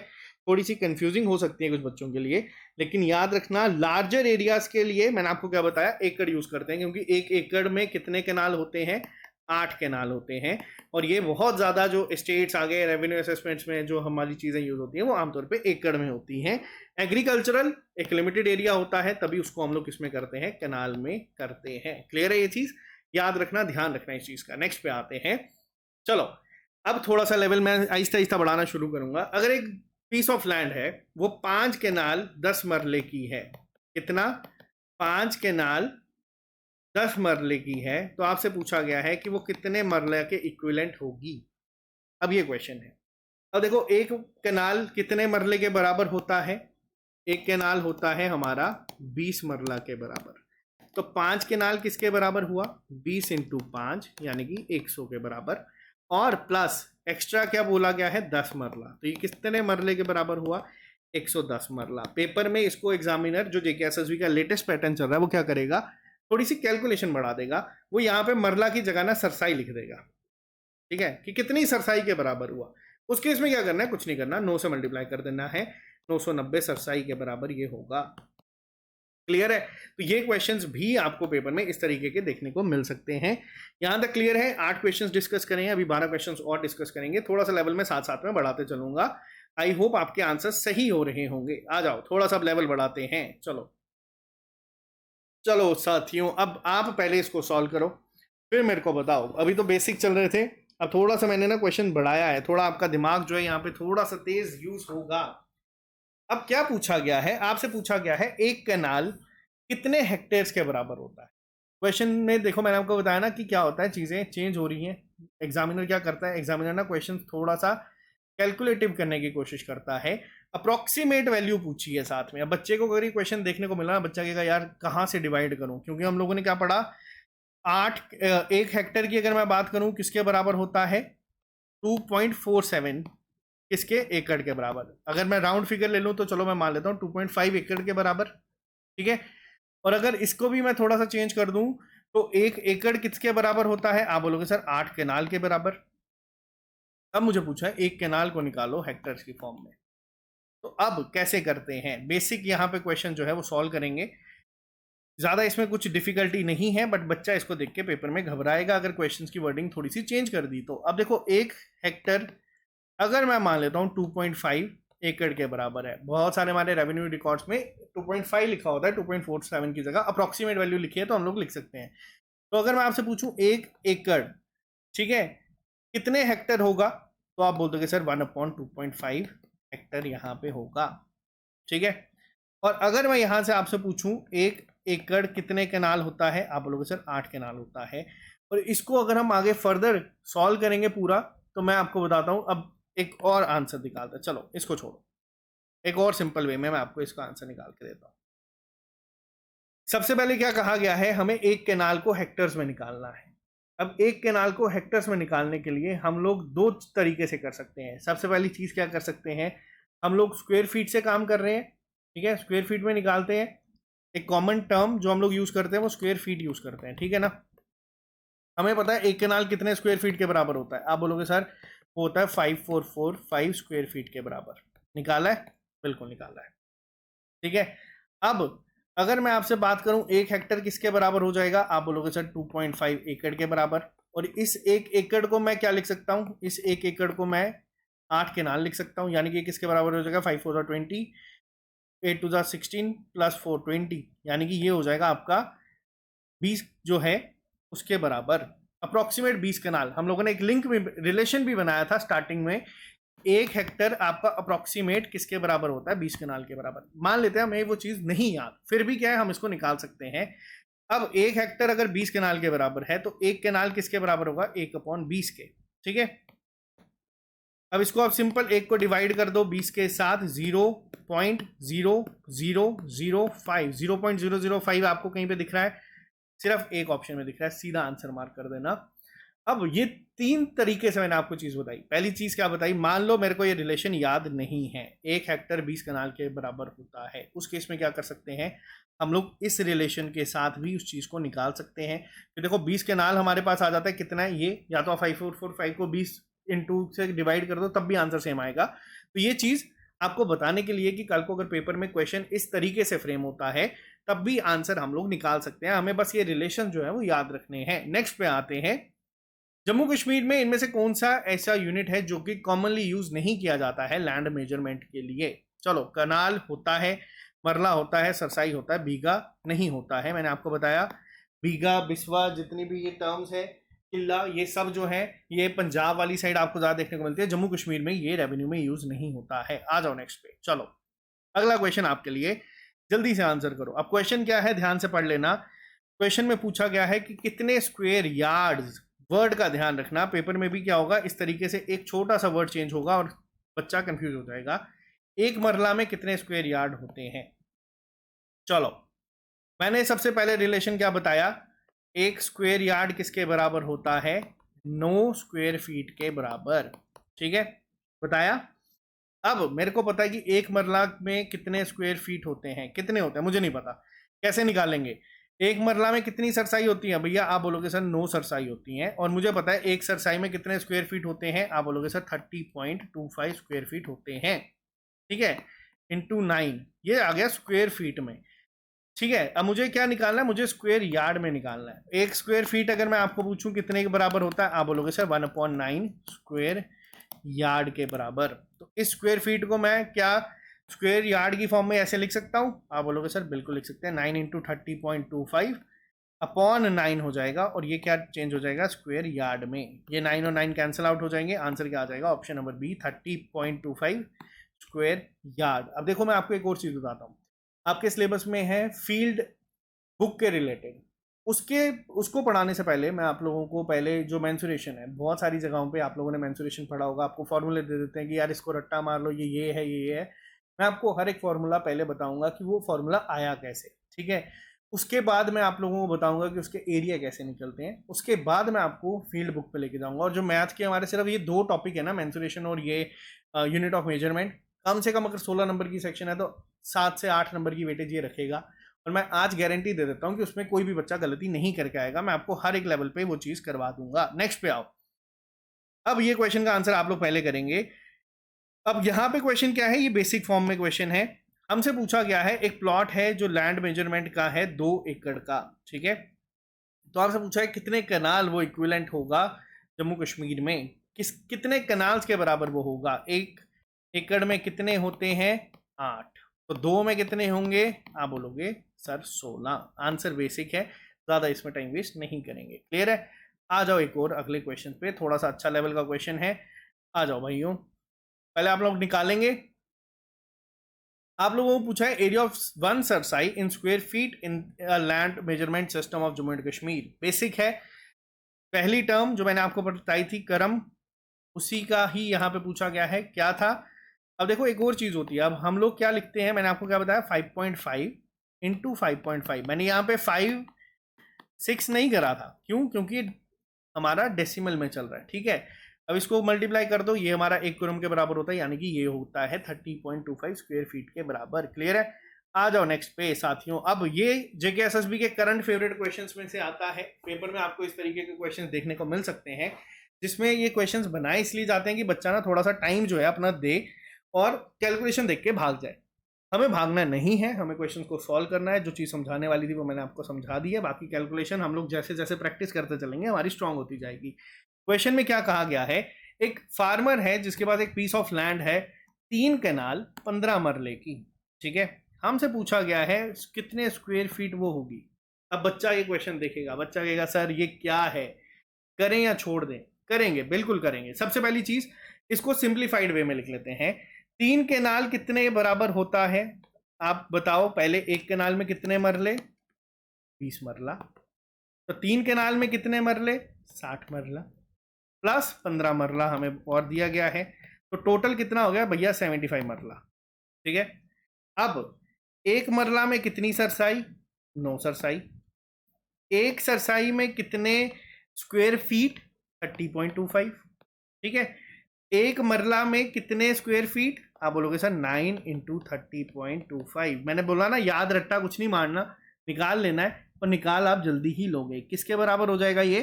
थोड़ी सी कंफ्यूजिंग हो सकती है कुछ बच्चों के लिए, लेकिन याद रखना लार्जर एरियाज के लिए मैंने आपको क्या बताया, एकड़ यूज करते हैं, क्योंकि एक एकड़ में कितने केनाल होते हैं, 8 केनाल होते हैं। और ये बहुत ज़्यादा जो स्टेट्स आ गए रेवेन्यू असेसमेंट्स में जो हमारी चीज़ें यूज होती हैं वो आमतौर पे एकड़ में होती हैं। एग्रीकल्चरल एक लिमिटेड एरिया होता है तभी उसको हम लोग किसमें करते हैं, केनाल में करते हैं। क्लियर है ये चीज़, याद रखना, ध्यान रखना इस चीज़ का। नेक्स्ट पे आते हैं, चलो अब थोड़ा सा लेवल मैं आहिस्ता आहिस्ता बढ़ाना शुरू करूंगा। अगर एक पीस ऑफ लैंड है वो 5 केनाल 10 मरले की है, कितना, 5 केनाल 10 मरले की है, तो आपसे पूछा गया है कि वो कितने मरले के इक्विवेलेंट होगी। अब ये क्वेश्चन है। अब देखो एक केनाल कितने मरले के बराबर होता है, एक केनाल होता है हमारा 20 मरला के बराबर। तो 5 केनाल किसके बराबर हुआ, 20 इंटू 5 यानी कि 100 के बराबर, और प्लस एक्स्ट्रा क्या बोला गया है 10 मरला, तो ये कितने मरले के बराबर हुआ, 110 मरला। पेपर में इसको एग्जामिनर जो जेकेएसएसबी का लेटेस्ट पैटर्न चल रहा है वो क्या करेगा, थोड़ी सी कैलकुलेशन बढ़ा देगा, वो यहाँ पे मरला की जगह ना सरसाई लिख देगा, ठीक है, कि कितनी सरसाई के बराबर हुआ। उस केस में क्या करना है, कुछ नहीं करना, 9 से मल्टीप्लाई कर देना है, 990 सरसाई के बराबर ये होगा। क्लियर है, तो ये क्वेश्चंस भी आपको पेपर में इस तरीके के देखने को मिल सकते हैं। यहां तक क्लियर है, 8 क्वेश्चंस डिस्कस करेंगे, अभी 12 क्वेश्चंस और डिस्कस करेंगे, थोड़ा सा लेवल में साथ साथ में बढ़ाते चलूंगा। आई होप आपके आंसर सही हो रहे होंगे। आ जाओ थोड़ा सा लेवल बढ़ाते हैं, चलो चलो साथियों, अब आप पहले इसको सॉल्व करो फिर मेरे को बताओ। अभी तो बेसिक चल रहे थे, अब थोड़ा सा मैंने ना क्वेश्चन बढ़ाया है, थोड़ा आपका दिमाग जो है यहाँ पे थोड़ा सा तेज यूज होगा। अब क्या पूछा गया है, आपसे पूछा गया है एक कैनाल कितने हेक्टेयर्स के बराबर होता है। क्वेश्चन में देखो मैंने आपको बताया ना कि क्या होता है, चीजें चेंज हो रही हैं। एग्जामिनर क्या करता है, एग्जामिनर ना क्वेश्चन थोड़ा सा कैलकुलेटिव करने की कोशिश करता है, अप्रोक्सीमेट वैल्यू पूछी है साथ में। अब बच्चे को अगर ये क्वेश्चन देखने को मिला, बच्चा कहेगा यार कहाँ से डिवाइड करूं, क्योंकि हम लोगों ने क्या पढ़ा, 1 हेक्टेयर की अगर मैं बात करूं किसके बराबर होता है, 2.47 किसके, एकड़ के बराबर। अगर मैं राउंड फिगर ले लूं तो चलो मैं मान लेता हूं 2.5 एकड़ के बराबर, ठीक है। और अगर इसको भी मैं थोड़ा सा चेंज कर दूं तो 1 एकड़ किसके बराबर होता है, आप बोलोगे सर 8 केनाल के बराबर। अब मुझे पूछा है एक केनाल को निकालो हेक्टेयर्स की फॉर्म में, तो अब कैसे करते हैं, बेसिक यहाँ पे क्वेश्चन जो है वो सॉल्व करेंगे। ज्यादा इसमें कुछ डिफिकल्टी नहीं है, बट बच्चा इसको देख के पेपर में घबराएगा अगर क्वेश्चंस की वर्डिंग थोड़ी सी चेंज कर दी तो। अब देखो 1 हेक्टर अगर मैं मान लेता हूँ 2.5 एकड़ के बराबर है, बहुत सारे हमारे रेवेन्यू रिकॉर्ड्स में 2.5 लिखा होता है, 2.47 की जगह अप्रोक्सीमेट वैल्यू लिखी है तो हम लोग लिख सकते हैं। तो अगर मैं आपसे पूछूं 1 एकड़, ठीक है, कितने हेक्टर होगा, तो आप बोल दोगे सर 1/2.5 हेक्टर यहाँ पे होगा, ठीक है। और अगर मैं यहां से आपसे पूछूं 1 एकड़ कितने कैनाल होता है, आप बोलोगे सर 8 कैनाल होता है। और इसको अगर हम आगे फर्दर सॉल्व करेंगे पूरा, तो मैं आपको बताता हूं अब एक और आंसर निकालता है। चलो इसको छोड़ो, एक और सिंपल वे में मैं आपको इसका आंसर निकाल के देता हूं। सबसे पहले क्या कहा गया है, हमें एक कैनाल को हेक्टर्स में निकालना है। अब एक कैनाल को हेक्टर्स में निकालने के लिए हम लोग 2 तरीके से कर सकते हैं। सबसे पहली चीज क्या कर सकते हैं, हम लोग स्क्वायर फीट से काम कर रहे हैं, ठीक है, स्क्वायर फीट में निकालते हैं। एक कॉमन टर्म जो हम लोग यूज करते हैं वो स्क्वायर फीट यूज करते हैं, ठीक है ना। हमें पता है एक कैनाल कितने स्क्वायर फीट के बराबर होता है, आप बोलोगे सर वो होता है 5445 स्क्वायर फीट के बराबर। निकाला है, बिल्कुल निकाला है, ठीक है। अब अगर मैं आपसे बात करूं 1 हेक्टर किसके बराबर हो जाएगा, आप बोलोगे सर 2.5 एकड़ के बराबर। और इस 1 एकड़ को मैं क्या लिख सकता हूं, इस 1 एकड़ को मैं 8 केनाल लिख सकता हूं, यानी कि किसके बराबर हो जाएगा, 5 4 20, 8 2 16 प्लस 4 20, यानी कि ये हो जाएगा आपका 20 जो है उसके बराबर। अप्रोक्सीमेट 20 कनाल, हम लोगों ने एक लिंक में रिलेशन भी बनाया था स्टार्टिंग में, 1 हेक्टर आपका अप्रोक्सीमेट किसके बराबर होता है, 20 कनाल के बराबर। मान लेते हैं हमें वो चीज नहीं याद, फिर भी क्या है हम इसको निकाल सकते हैं। अब 1 हेक्टर अगर 20 कनाल के बराबर है तो 1 कनाल किसके बराबर होगा, 1/20 के, ठीक है। अब इसको आप सिंपल एक को डिवाइड कर दो 20 के साथ, 0.0005, 0.005 आपको कहीं पे दिख रहा है? सिर्फ एक ऑप्शन में दिख रहा है, सीधा आंसर मार्क कर देना। अब ये 3 तरीके से मैंने आपको चीज बताई। पहली चीज क्या बताई, मान लो मेरे को ये रिलेशन याद नहीं है, 1 हेक्टर 20 कनाल के बराबर होता है, उस केस में क्या कर सकते हैं हम लोग, इस रिलेशन के साथ भी उस चीज को निकाल सकते हैं। तो देखो 20 कनाल हमारे पास आ जाता है कितना है ये, या तो 5445 को 20 इंटू से डिवाइड कर दो तब भी आंसर सेम आएगा। तो ये चीज आपको बताने के लिए कि कल को अगर पेपर में क्वेश्चन इस तरीके से फ्रेम होता है तब भी आंसर हम लोग निकाल सकते हैं, हमें बस ये रिलेशन जो है वो याद रखने हैं। नेक्स्ट पे आते हैं, जम्मू कश्मीर में इनमें से कौन सा ऐसा यूनिट है जो कि कॉमनली यूज नहीं किया जाता है लैंड मेजरमेंट के लिए? चलो, कनाल होता है, मरला होता है, सरसाई होता है, बीघा नहीं होता है। मैंने आपको बताया बीघा, बिस्वा, जितनी भी ये टर्म्स है, किला, ये सब जो है ये पंजाब वाली साइड आपको ज्यादा देखने को मिलती है, जम्मू कश्मीर में ये रेवेन्यू में यूज नहीं होता है। आ जाओ नेक्स्ट पे। चलो अगला क्वेश्चन आपके लिए, जल्दी से आंसर करो। अब क्वेश्चन क्या है, ध्यान से पढ़ लेना। क्वेश्चन में पूछा गया है कि कितने स्क्वायर यार्ड्स, वर्ड का ध्यान रखना, पेपर में भी क्या होगा, इस तरीके से एक छोटा सा वर्ड चेंज होगा और बच्चा कंफ्यूज हो जाएगा। एक मरला में कितने स्क्वायर यार्ड होते हैं? चलो, मैंने सबसे पहले रिलेशन क्या बताया, एक स्क्वायर यार्ड किसके बराबर होता है? 9 स्क्वायर फीट के बराबर। ठीक है, बताया। अब मेरे को पता है कि एक मरला में कितने स्क्वायर फीट होते हैं, कितने होते हैं मुझे नहीं पता, कैसे निकालेंगे? एक मरला में कितनी सरसाई होती है भैया? आप बोलोगे सर 9 सरसाई होती हैं, और मुझे पता है एक सरसाई में कितने स्क्वायर फीट होते हैं, आप बोलोगे सर 30.25 स्क्वायर फीट होते हैं। ठीक है, इंटू 9, ये आ गया स्क्वायर फीट में। ठीक है, अब मुझे क्या निकालना है, मुझे स्क्वायर यार्ड में निकालना है। एक स्क्वायर फीट अगर मैं आपको पूछूं कितने के बराबर होता है, आप बोलोगे सर 1/9 स्क्वायर यार्ड के बराबर। तो इस स्क्वायर फीट को मैं क्या स्क्वायर यार्ड की फॉर्म में ऐसे लिख सकता हूं? आप बोलोगे सर बिल्कुल लिख सकते हैं, 9 इंटू 30.25 अपॉन 9 हो जाएगा, और ये क्या चेंज हो जाएगा स्क्वायर यार्ड में, ये 9 और 9 कैंसिल आउट हो जाएंगे, आंसर क्या आ जाएगा? Option number B, 30.25 square yard. अब देखो मैं आपको एक और चीज बताता हूँ, आपके सिलेबस में है फील्ड बुक के रिलेटेड, उसको पढ़ाने से पहले मैं आप लोगों को पहले जो मेंसुरेशन है, बहुत सारी जगहों पे आप लोगों ने मेंसुरेशन पढ़ा होगा, आपको फॉर्मूले दे देते हैं कि यार इसको रट्टा मार लो, ये है, ये है। मैं आपको हर एक फॉर्मूला पहले बताऊंगा कि वो फॉर्मूला आया कैसे। ठीक है, उसके बाद मैं आप लोगों को बताऊंगा कि उसके एरिया कैसे निकलते हैं, उसके बाद मैं आपको फील्ड बुक पे लेके जाऊंगा। और जो मैथ के हमारे सिर्फ ये 2 टॉपिक है ना, मेंसुरेशन और ये यूनिट ऑफ मेजरमेंट, कम से कम अगर 16 नंबर की सेक्शन है तो 7 से 8 नंबर की वेटेज ये रखेगा, और मैं आज गारंटी दे देता हूं कि उसमें कोई भी बच्चा गलती नहीं करके आएगा, मैं आपको हर एक लेवल पे वो चीज करवा दूंगा। नेक्स्ट पे आओ, अब ये क्वेश्चन का आंसर आप लोग पहले करेंगे। अब यहां पे क्वेश्चन क्या है, ये बेसिक फॉर्म में क्वेश्चन है, हमसे पूछा गया है एक प्लॉट है जो लैंड मेजरमेंट का है 2 एकड़ का। ठीक है, तो आपसे पूछा है कितने कनाल वो इक्विवेलेंट होगा जम्मू कश्मीर में, कितने कनाल्स के बराबर वो होगा? 1 एकड़ में कितने होते हैं? 8। तो 2 में कितने होंगे? आप बोलोगे सर 16। आंसर बेसिक है, ज्यादा इसमें टाइम वेस्ट नहीं करेंगे। क्लियर है? आ जाओ एक और अगले क्वेश्चन पे, थोड़ा सा अच्छा लेवल का क्वेश्चन है। आ जाओ भाइयों, पहले आप लोग निकालेंगे। आप लोगों को पूछा है area of 1 cerci in square feet in land measurement system of Jammu and Kashmir. Basic है, पहली टर्म जो मैंने आपको बताई थी करम, उसी का ही यहाँ पे पूछा गया है, क्या था? अब देखो एक और चीज होती है, अब हम लोग क्या लिखते हैं, मैंने आपको क्या बताया 5.5 इंटू 5.5, मैंने यहाँ पे 5 6 नहीं करा था, क्यों? क्योंकि हमारा डेसिमल में चल रहा है। ठीक है, अब इसको मल्टीप्लाई कर दो, ये हमारा 1 कुरम के बराबर होता है, यानी कि ये होता है 30.25 स्क्वायर फीट के बराबर। क्लियर है? आ जाओ नेक्स्ट पे साथियों। अब ये जेकेएसएसबी के करंट फेवरेट क्वेश्चंस में से आता है, पेपर में आपको इस तरीके के क्वेश्चंस देखने को मिल सकते हैं, जिसमें ये क्वेश्चंस बनाए इसलिए जाते हैं कि बच्चा ना थोड़ा सा टाइम जो है अपना दे और कैलकुलेशन देख के भाग जाए। हमें भागना नहीं है, हमें क्वेश्चन को सॉल्व करना है। जो चीज़ समझाने वाली थी वो मैंने आपको समझा दी है, बाकी कैलकुलेशन हम लोग जैसे जैसे प्रैक्टिस करते चलेंगे हमारी स्ट्रांग होती जाएगी। क्वेश्चन में क्या कहा गया है, एक फार्मर है जिसके पास एक पीस ऑफ लैंड है, 3 कैनाल 15 मरले की। ठीक है, हमसे पूछा गया है कितने स्क्वायर फीट वो होगी। अब बच्चा ये क्वेश्चन देखेगा, बच्चा कहेगा सर ये क्या है, करें या छोड़ दें? करेंगे, बिल्कुल करेंगे। सबसे पहली चीज, इसको सिंप्लीफाइड वे में लिख लेते हैं। 3 कैनाल कितने बराबर होता है? आप बताओ पहले, 1 कैनाल में कितने मरले? 20 मरला। तो 3 कैनाल में कितने मरले? 60 मरला, प्लस 15 मरला हमें और दिया गया है। तो टोटल कितना हो गया भैया 75 मरला। ठीक है, अब एक मरला में कितनी सरसाई, 9 सरसाई। एक सरसाई में कितने स्क्वायर फीट, 30.25। ठीक है, एक मरला में कितने स्क्वायर फीट, आप बोलोगे सर 9 इंटू 30.25। मैंने बोला ना याद रट्टा कुछ नहीं मारना, निकाल लेना है, और निकाल आप जल्दी ही लोगे। किसके बराबर हो जाएगा ये,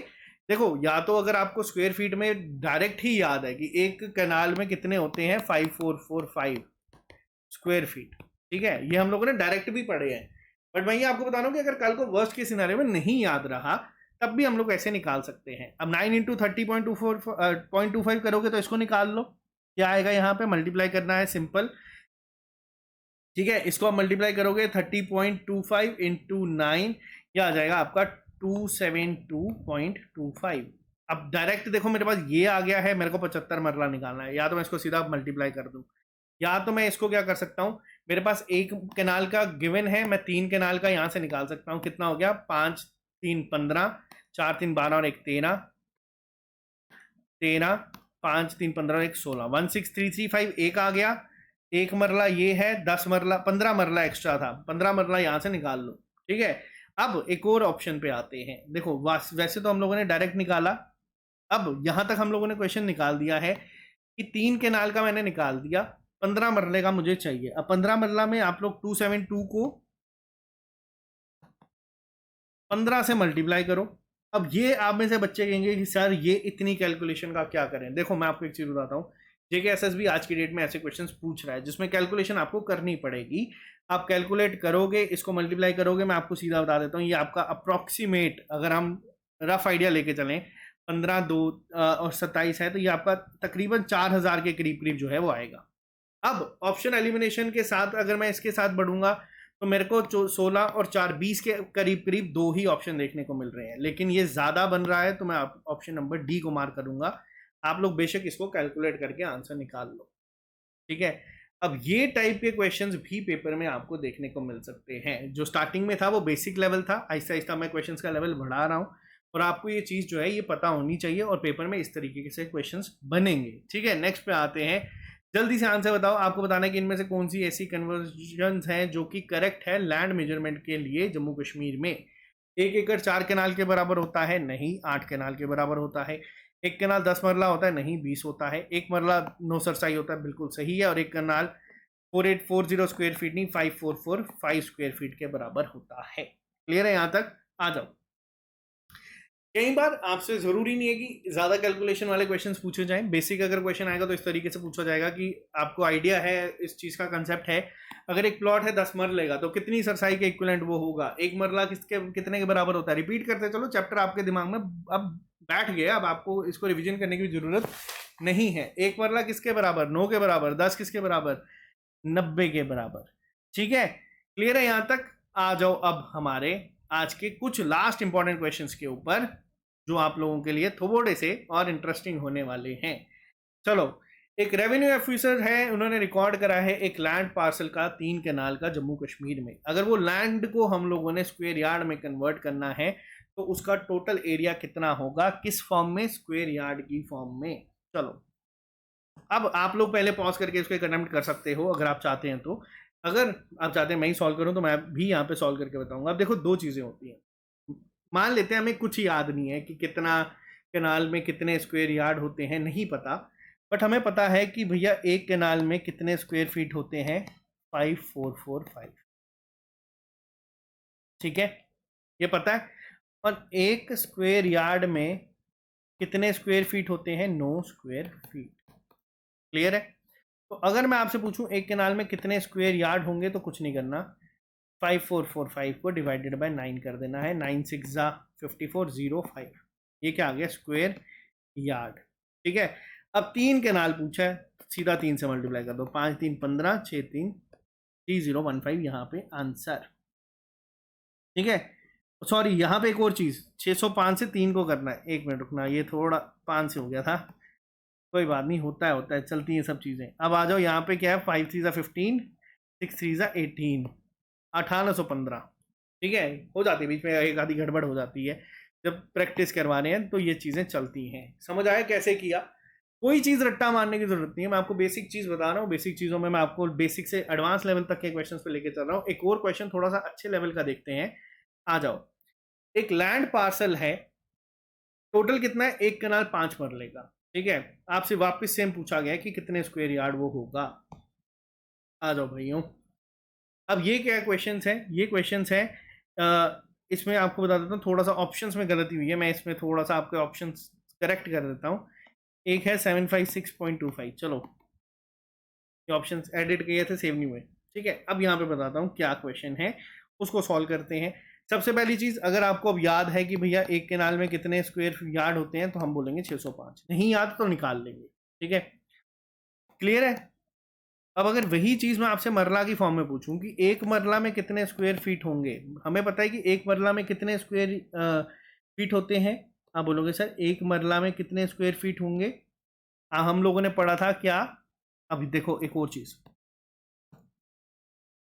देखो या तो अगर आपको स्क्वायर फीट में डायरेक्ट ही याद है कि एक कैनाल में कितने होते हैं 5445 स्क्वायर फीट। ठीक है, ये हम लोगों ने डायरेक्ट भी पढ़े हैं, बट मैं ये आपको बता रहा हूँ कि अगर कल को वर्स्ट के सिनारियो में नहीं याद रहा तब भी हम लोग ऐसे निकाल सकते हैं। अब 9 इंटू 30.25 करोगे तो इसको निकाल लो, क्या आएगा, यहाँ पे मल्टीप्लाई करना है, सिंपल। ठीक है, इसको आप मल्टीप्लाई करोगे 30.25 इंटू 9, यह आ जाएगा आपका 272.25। अब डायरेक्ट देखो मेरे पास ये आ गया है, मेरे को 75 मरला निकालना है, या तो मैं इसको सीधा मल्टीप्लाई कर दूं, या तो मैं इसको क्या कर सकता हूं, मेरे पास एक कैनाल का गिवन है, मैं 3 कैनाल का यहां से निकाल सकता हूं। कितना हो गया, 5 3 15, 4 3 12 और 1 13, 5 3 15 और 1 16, 16335 एक आ गया। एक मरला ये है, 10 मरला 15 मरला एक्स्ट्रा था, 15 मरला यहां से निकाल लो। ठीक है, अब एक और ऑप्शन पे आते हैं। देखो वैसे तो हम लोगों ने डायरेक्ट निकाला, अब यहां तक हम लोगों ने क्वेश्चन निकाल दिया है कि 3 कैनाल का मैंने निकाल दिया, 15 मरले का मुझे चाहिए। अब 15 मरला में आप लोग 272 को 15 से मल्टीप्लाई करो। अब ये आप में से बच्चे कहेंगे कि सर ये इतनी कैलकुलेशन का क्या करें। देखो मैं आपको एक चीज बताता हूँ, जेके एसएसबी आज की डेट में ऐसे क्वेश्चंस पूछ रहा है जिसमें कैलकुलेशन आपको करनी पड़ेगी। आप कैलकुलेट करोगे, इसको मल्टीप्लाई करोगे, मैं आपको सीधा बता देता हूँ, ये आपका अप्रोक्सीमेट, अगर हम रफ आइडिया लेके चलें, 15 2 और 27 है, तो ये आपका तकरीबन 4000 के करीब करीब जो है वो आएगा। अब ऑप्शन एलिमिनेशन के साथ अगर मैं इसके साथ बढ़ूंगा तो मेरे को 16 और 4 20 के करीब करीब 2 ही ऑप्शन देखने को मिल रहे हैं, लेकिन ये ज्यादा बन रहा है तो मैं ऑप्शन नंबर डी को मार्क करूंगा। आप लोग बेशक इसको कैलकुलेट करके आंसर निकाल लो। ठीक है, अब ये टाइप के क्वेश्चंस भी पेपर में आपको देखने को मिल सकते हैं। जो स्टार्टिंग में था वो बेसिक लेवल था, आहिस्ता आहिस्ता मैं क्वेश्चंस का लेवल बढ़ा रहा हूँ, और आपको ये चीज जो है ये पता होनी चाहिए, और पेपर में इस तरीके से क्वेश्चंस बनेंगे। ठीक है, नेक्स्ट पे आते हैं, जल्दी से आंसर बताओ। आपको बताना है कि इनमें से कौन सी ऐसी कन्वर्जन्स हैं जो कि करेक्ट है लैंड मेजरमेंट के लिए जम्मू कश्मीर में। 1 एकड़ 4 कैनाल के बराबर होता है, नहीं 8 कैनाल के बराबर होता है। एक कैनाल 10 मरला होता है, नहीं 20 होता है। एक मरला 9 सरसाई होता है, बिल्कुल सही है। और एक कैनाल 4840 स्क्वायर फीट नहीं 5445 स्क्वायर फीट के बराबर होता है। क्लियर है, यहां तक आ जाओ। कई बार आपसे जरूरी नहीं है कि ज्यादा कैलकुलेशन वाले क्वेश्चंस पूछे जाएं। बेसिक अगर क्वेश्चन आएगा तो इस तरीके से पूछा जाएगा कि आपको आइडिया है, इस चीज का कंसेप्ट है। अगर एक प्लॉट है 10 मरले का, तो कितनी सरसाई के इक्विवेलेंट वो होगा, एक मरला कितने के बराबर होता है। रिपीट करते चलो, चैप्टर आपके दिमाग में अब बैठ गया, अब आपको इसको रिविजन करने की जरूरत नहीं है। एक मरला किसके बराबर, 9 के बराबर। 10 किसके बराबर, 90 के बराबर। ठीक है, क्लियर है, यहां तक आ जाओ। अब हमारे आज के कुछ लास्ट इंपॉर्टेंट क्वेश्चंस के ऊपर, जो आप लोगों के लिए थोड़े से और इंटरेस्टिंग होने वाले हैं। चलो, एक रेवेन्यू ऑफिसर है, उन्होंने रिकॉर्ड करा है एक लैंड पार्सल का 3 कैनाल का जम्मू कश्मीर में। अगर वो लैंड को हम लोगों ने स्क्वायर यार्ड में कन्वर्ट करना है तो उसका टोटल एरिया कितना होगा, किस फॉर्म में, स्क्वायर यार्ड की फॉर्म में। चलो, अब आप लोग पहले पॉज करके इसको एक अटेम्प्ट कर सकते हो अगर आप चाहते हैं तो। अगर आप चाहते हैं मैं ही सॉल्व करूं तो मैं भी यहाँ पे सॉल्व करके बताऊंगा। अब देखो, 2 चीजें होती हैं। मान लेते हैं हमें कुछ याद नहीं है कि कितना कैनाल में कितने स्क्वायर यार्ड होते हैं, नहीं पता, बट हमें पता है कि भैया एक कैनाल में कितने स्क्वायर फीट होते हैं, 5445। ठीक है, ये पता है। और एक स्क्वायर यार्ड में कितने स्क्वायर फीट होते हैं, 9 स्क्वायर फीट। क्लियर है। तो अगर मैं आपसे पूछूं एक कैनाल में कितने स्क्वायर यार्ड होंगे, तो कुछ नहीं करना, 5445 को डिवाइडेड बाय 9 कर देना है। 9 6 5405, ये क्या आ गया, स्क्वायर यार्ड। ठीक है, अब 3 कैनाल पूछा है, सीधा 3 से मल्टीप्लाई कर दो, 5 3 15, 6 3 3015 यहाँ पे आंसर। ठीक है, सॉरी यहाँ पे एक और चीज, 605 से 3 को करना है। 1 मिनट रुकना, ये थोड़ा 5 से हो गया था, कोई बात नहीं, होता है, चलती हैं सब चीजें। अब आ जाओ, यहाँ पे क्या है, 5 3 15, 6 3 18, 1815। ठीक है, हो जाती है बीच में एक आधी गड़बड़ हो जाती है, जब प्रैक्टिस करवाने हैं तो ये चीज़ें चलती हैं। समझ आया कैसे किया। कोई चीज़ रट्टा मारने की जरूरत नहीं है, मैं आपको बेसिक चीज़ बता रहा हूँ। बेसिक चीज़ों में मैं आपको बेसिक से एडवांस लेवल तक के क्वेश्चंस पे लेके चल रहा हूँ। एक और क्वेश्चन थोड़ा सा अच्छे लेवल का देखते हैं, आ जाओ। एक लैंड पार्सल है, टोटल कितना है, 1 कनाल 5 मरले का, ठीक है। आपसे वापस सेम पूछा गया है कि कितने स्क्वायर यार्ड वो होगा। आ जाओ भाइयों। अब ये क्या क्वेश्चंस है, ये क्वेश्चंस है, इसमें आपको बता देता हूँ, थोड़ा सा ऑप्शंस में गलती हुई है, मैं इसमें थोड़ा सा आपके ऑप्शंस करेक्ट कर देता हूँ। एक है 756.25, चलो ये ऑप्शंस एडिट किए थे, सेव नहीं हुए, ठीक है। अब यहाँ पे बताता हूँ क्या क्वेश्चन है, उसको सॉल्व करते हैं। सबसे पहली चीज, अगर आपको अब याद है कि भैया एक केनाल में कितने स्क्वायर यार्ड होते हैं, तो हम बोलेंगे 605। नहीं याद तो निकाल लेंगे, ठीक है, क्लियर है। अब अगर वही चीज मैं आपसे मरला की फॉर्म में पूछूं कि एक मरला में कितने स्क्वायर फीट होंगे, हमें पता है कि एक मरला में कितने स्क्वायर फीट होते हैं। आप बोलोगे सर एक मरला में कितने स्क्वायर फीट होंगे, हम लोगों ने पढ़ा था क्या। अभी देखो एक और चीज,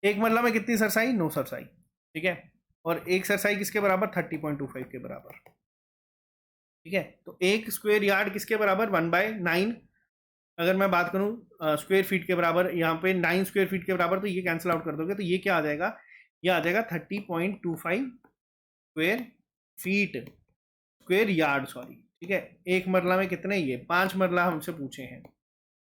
एक मरला में कितनी सरसाई, 9 सरसाई, ठीक है। और एक सरसाई किसके बराबर, 30.25 के बराबर, ठीक है। तो एक स्क्वायर यार्ड किसके बराबर, 1/9। अगर मैं बात करूं स्क्वायर फीट के बराबर, यहाँ पे 9 स्क्वायर फीट के बराबर, तो ये कैंसिल आउट कर दोगे तो ये क्या आ जाएगा, ये आ जाएगा 30.25 square feet, square yard sorry, ठीक है। एक मरला में कितने, ये 5 मरला हमसे पूछे हैं।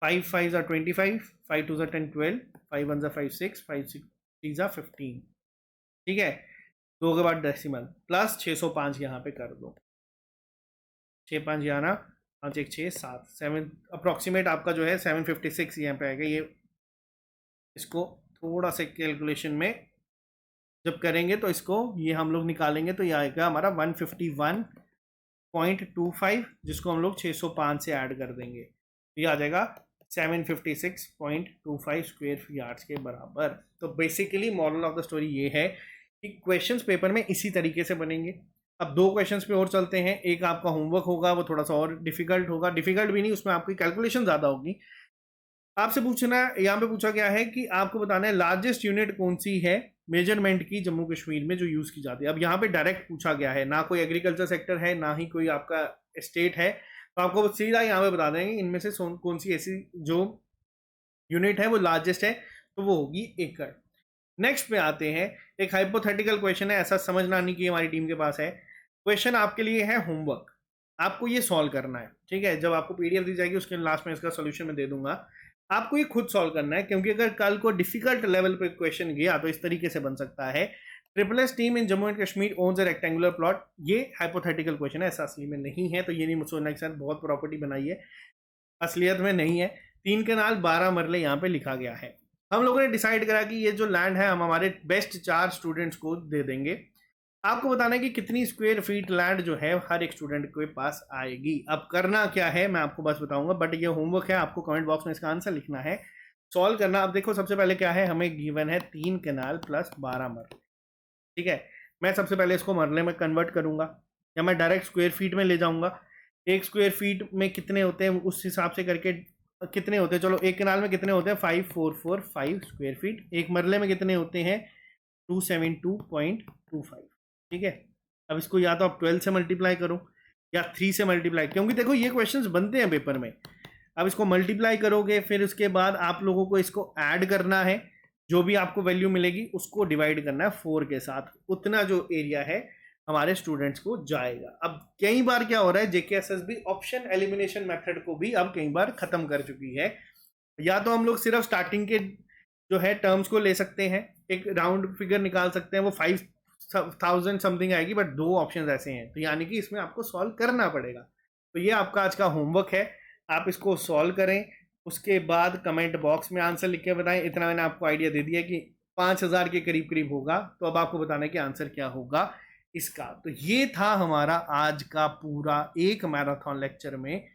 5 5 are 25, 5 2 are 10 12, 5 1 are 5 6, 5 6 3 are 15, ठीक है। दो के बाद डेसिमल प्लस 605 यहाँ पे कर दो, 6 5 11, 5 1 6 7 7, अप्रोक्सीमेट आपका जो है 756 यहाँ पे आएगा। ये इसको थोड़ा से कैलकुलेशन में जब करेंगे तो इसको ये हम लोग निकालेंगे तो ये आएगा हमारा 151.25, जिसको हम लोग 605 से ऐड कर देंगे, ये आ जाएगा 756.25 स्क्वायर यार्ड्स के बराबर। तो basically moral of the story ये है कि क्वेश्चंस पेपर में इसी तरीके से बनेंगे। अब दो क्वेश्चंस पे और चलते हैं। एक आपका होमवर्क होगा, वो थोड़ा सा और डिफिकल्ट होगा, डिफिकल्ट भी नहीं, उसमें आपकी कैलकुलेशन ज़्यादा होगी। आपसे पूछना, यहाँ पे पूछा गया है कि आपको बताना है लार्जेस्ट यूनिट कौन सी है मेजरमेंट की जम्मू कश्मीर में जो यूज़ की जाती है। अब यहाँ पे डायरेक्ट पूछा गया है, ना कोई एग्रीकल्चर सेक्टर है, ना ही कोई आपका स्टेट है, तो आपको सीधा यहाँ पे बता देंगे इनमें से कौन सी ऐसी जो यूनिट है वो लार्जेस्ट है, तो वो होगी एकड़। नेक्स्ट पे आते हैं, एक हाइपोथेटिकल क्वेश्चन है, ऐसा समझना नहीं कि हमारी टीम के पास है। क्वेश्चन आपके लिए है होमवर्क, आपको ये सॉल्व करना है, ठीक है। जब आपको पीडीएफ दी जाएगी उसके लास्ट में इसका सोल्यूशन मैं दे दूंगा, आपको ये खुद सॉल्व करना है, क्योंकि अगर कल को डिफिकल्ट लेवल पे क्वेश्चन गया तो इस तरीके से बन सकता है, triple S team in Jammu and Kashmir owns a rectangular plot. ये हाइपोथेटिकल क्वेश्चन है, ऐसा असली में नहीं है, तो ये नहीं सोचना कि सर बहुत प्रॉपर्टी बनाई है, असलियत में नहीं है। 3 कनाल 12 मरले यहाँ पे लिखा गया है। हम लोगों ने डिसाइड करा कि ये जो लैंड है हम हमारे बेस्ट 4 स्टूडेंट्स को दे देंगे। आपको बताना है कि कितनी स्क्वायर फीट लैंड जो है हर एक स्टूडेंट के पास आएगी। अब करना क्या है मैं आपको बस बताऊंगा, बट ये होमवर्क है, आपको कमेंट बॉक्स में इसका आंसर लिखना है, सॉल्व करना। अब देखो सबसे पहले क्या है, हमें गिवन है 3 कनाल प्लस 12 मरले, ठीक है। मैं सबसे पहले इसको मरले में कन्वर्ट करूंगा, या मैं डायरेक्ट स्क्वायर फीट में ले जाऊंगा। एक स्क्वायर फीट में कितने होते हैं उस हिसाब से करके कितने होते हैं, चलो एक कनाल में कितने होते हैं 5445 स्क्वायर फीट, एक मरले में कितने होते हैं 272.25, ठीक है। अब इसको या तो आप 12 से मल्टीप्लाई करो या 3 से मल्टीप्लाई, क्योंकि देखो ये क्वेश्चंस बनते हैं पेपर में। अब इसको मल्टीप्लाई करोगे, फिर उसके बाद आप लोगों को इसको ऐड करना है, जो भी आपको वैल्यू मिलेगी उसको डिवाइड करना है 4 के साथ, उतना जो एरिया है हमारे स्टूडेंट्स को जाएगा। अब कई बार क्या हो रहा है, जेकेएसएसबी ऑप्शन एलिमिनेशन मेथड को भी अब कई बार खत्म कर चुकी है। या तो हम लोग सिर्फ स्टार्टिंग के जो है टर्म्स को ले सकते हैं, एक राउंड फिगर निकाल सकते हैं, वो 5000 समथिंग आएगी, बट 2 ऑप्शन ऐसे हैं, तो यानी कि इसमें आपको सॉल्व करना पड़ेगा। तो ये आपका आज का होमवर्क है, आप इसको सॉल्व करें, उसके बाद कमेंट बॉक्स में आंसर लिख के बताएं। इतना मैंने आपको आइडिया दे दिया कि 5000 के करीब करीब होगा, तो अब आपको बताना है कि आंसर क्या होगा इसका। तो ये था हमारा आज का पूरा एक मैराथन लेक्चर में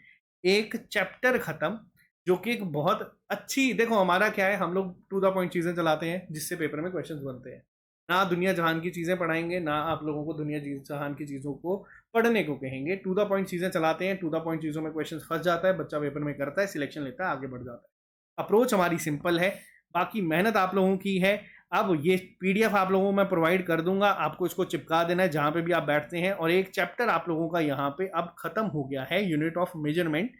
एक चैप्टर खत्म, जो कि एक बहुत अच्छी, देखो हमारा क्या है, हम लोग टू द पॉइंट चीजें चलाते हैं जिससे पेपर में क्वेश्चंस बनते हैं। ना दुनिया जहान की चीजें पढ़ाएंगे, ना आप लोगों को दुनिया जहान की चीजों को पढ़ने को कहेंगे, टू द पॉइंट चीजें चलाते हैं। टू द पॉइंट चीजों में क्वेश्चन फंस जाता है, बच्चा पेपर में करता है, सिलेक्शन लेता है, आगे बढ़ जाता है। अप्रोच हमारी सिंपल है, बाकी मेहनत आप लोगों की है। अब ये पीडीएफ आप लोगों को मैं प्रोवाइड कर दूंगा, आपको इसको चिपका देना है जहां पे भी आप बैठते हैं। और एक चैप्टर आप लोगों का यहाँ पे अब खत्म हो गया है, यूनिट ऑफ मेजरमेंट।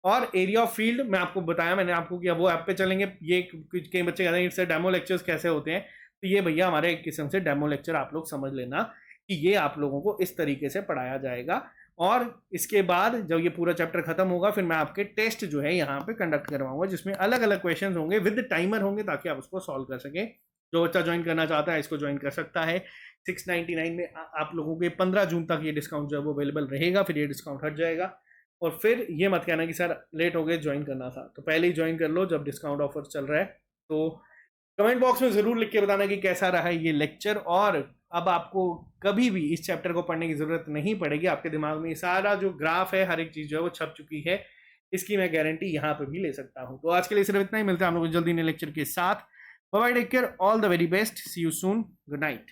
और एरिया ऑफ फील्ड मैं आपको बताया मैंने आपको कि अब वो ऐप पे चलेंगे। ये कई बच्चे कहते हैं इससे डेमो लेक्चर्स कैसे होते हैं, तो ये भैया हमारे एक किस्म से डेमो लेक्चर आप लोग समझ लेना कि ये आप लोगों को इस तरीके से पढ़ाया जाएगा। और इसके बाद जब ये पूरा चैप्टर खत्म होगा फिर मैं आपके टेस्ट जो है यहाँ पे कंडक्ट करवाऊंगा, जिसमें अलग अलग क्वेश्चन होंगे विद टाइमर होंगे, ताकि आप उसको सॉल्व कर सकें। जो बच्चा ज्वाइन करना चाहता है इसको ज्वाइन कर सकता है। 699 में आप लोगों के 15 जून तक ये डिस्काउंट जो है वो अवेलेबल रहेगा, फिर ये डिस्काउंट हट जाएगा। और फिर ये मत कहना कि सर लेट हो गए ज्वाइन करना था, तो पहले ही ज्वाइन कर लो जब डिस्काउंट ऑफर चल रहा है। तो कमेंट बॉक्स में ज़रूर लिख के बताना कि कैसा रहा ये लेक्चर। और अब आपको कभी भी इस चैप्टर को पढ़ने की ज़रूरत नहीं पड़ेगी, आपके दिमाग में सारा जो ग्राफ है हर एक चीज़ जो है वो छप चुकी है, इसकी मैं गारंटी यहाँ पर भी ले सकता हूँ। तो आज के लिए सिर्फ इतना ही, मिलता है हम लोग जल्दी नए लेक्चर के साथ। Bye bye, take care, all the very best, see you soon, good night.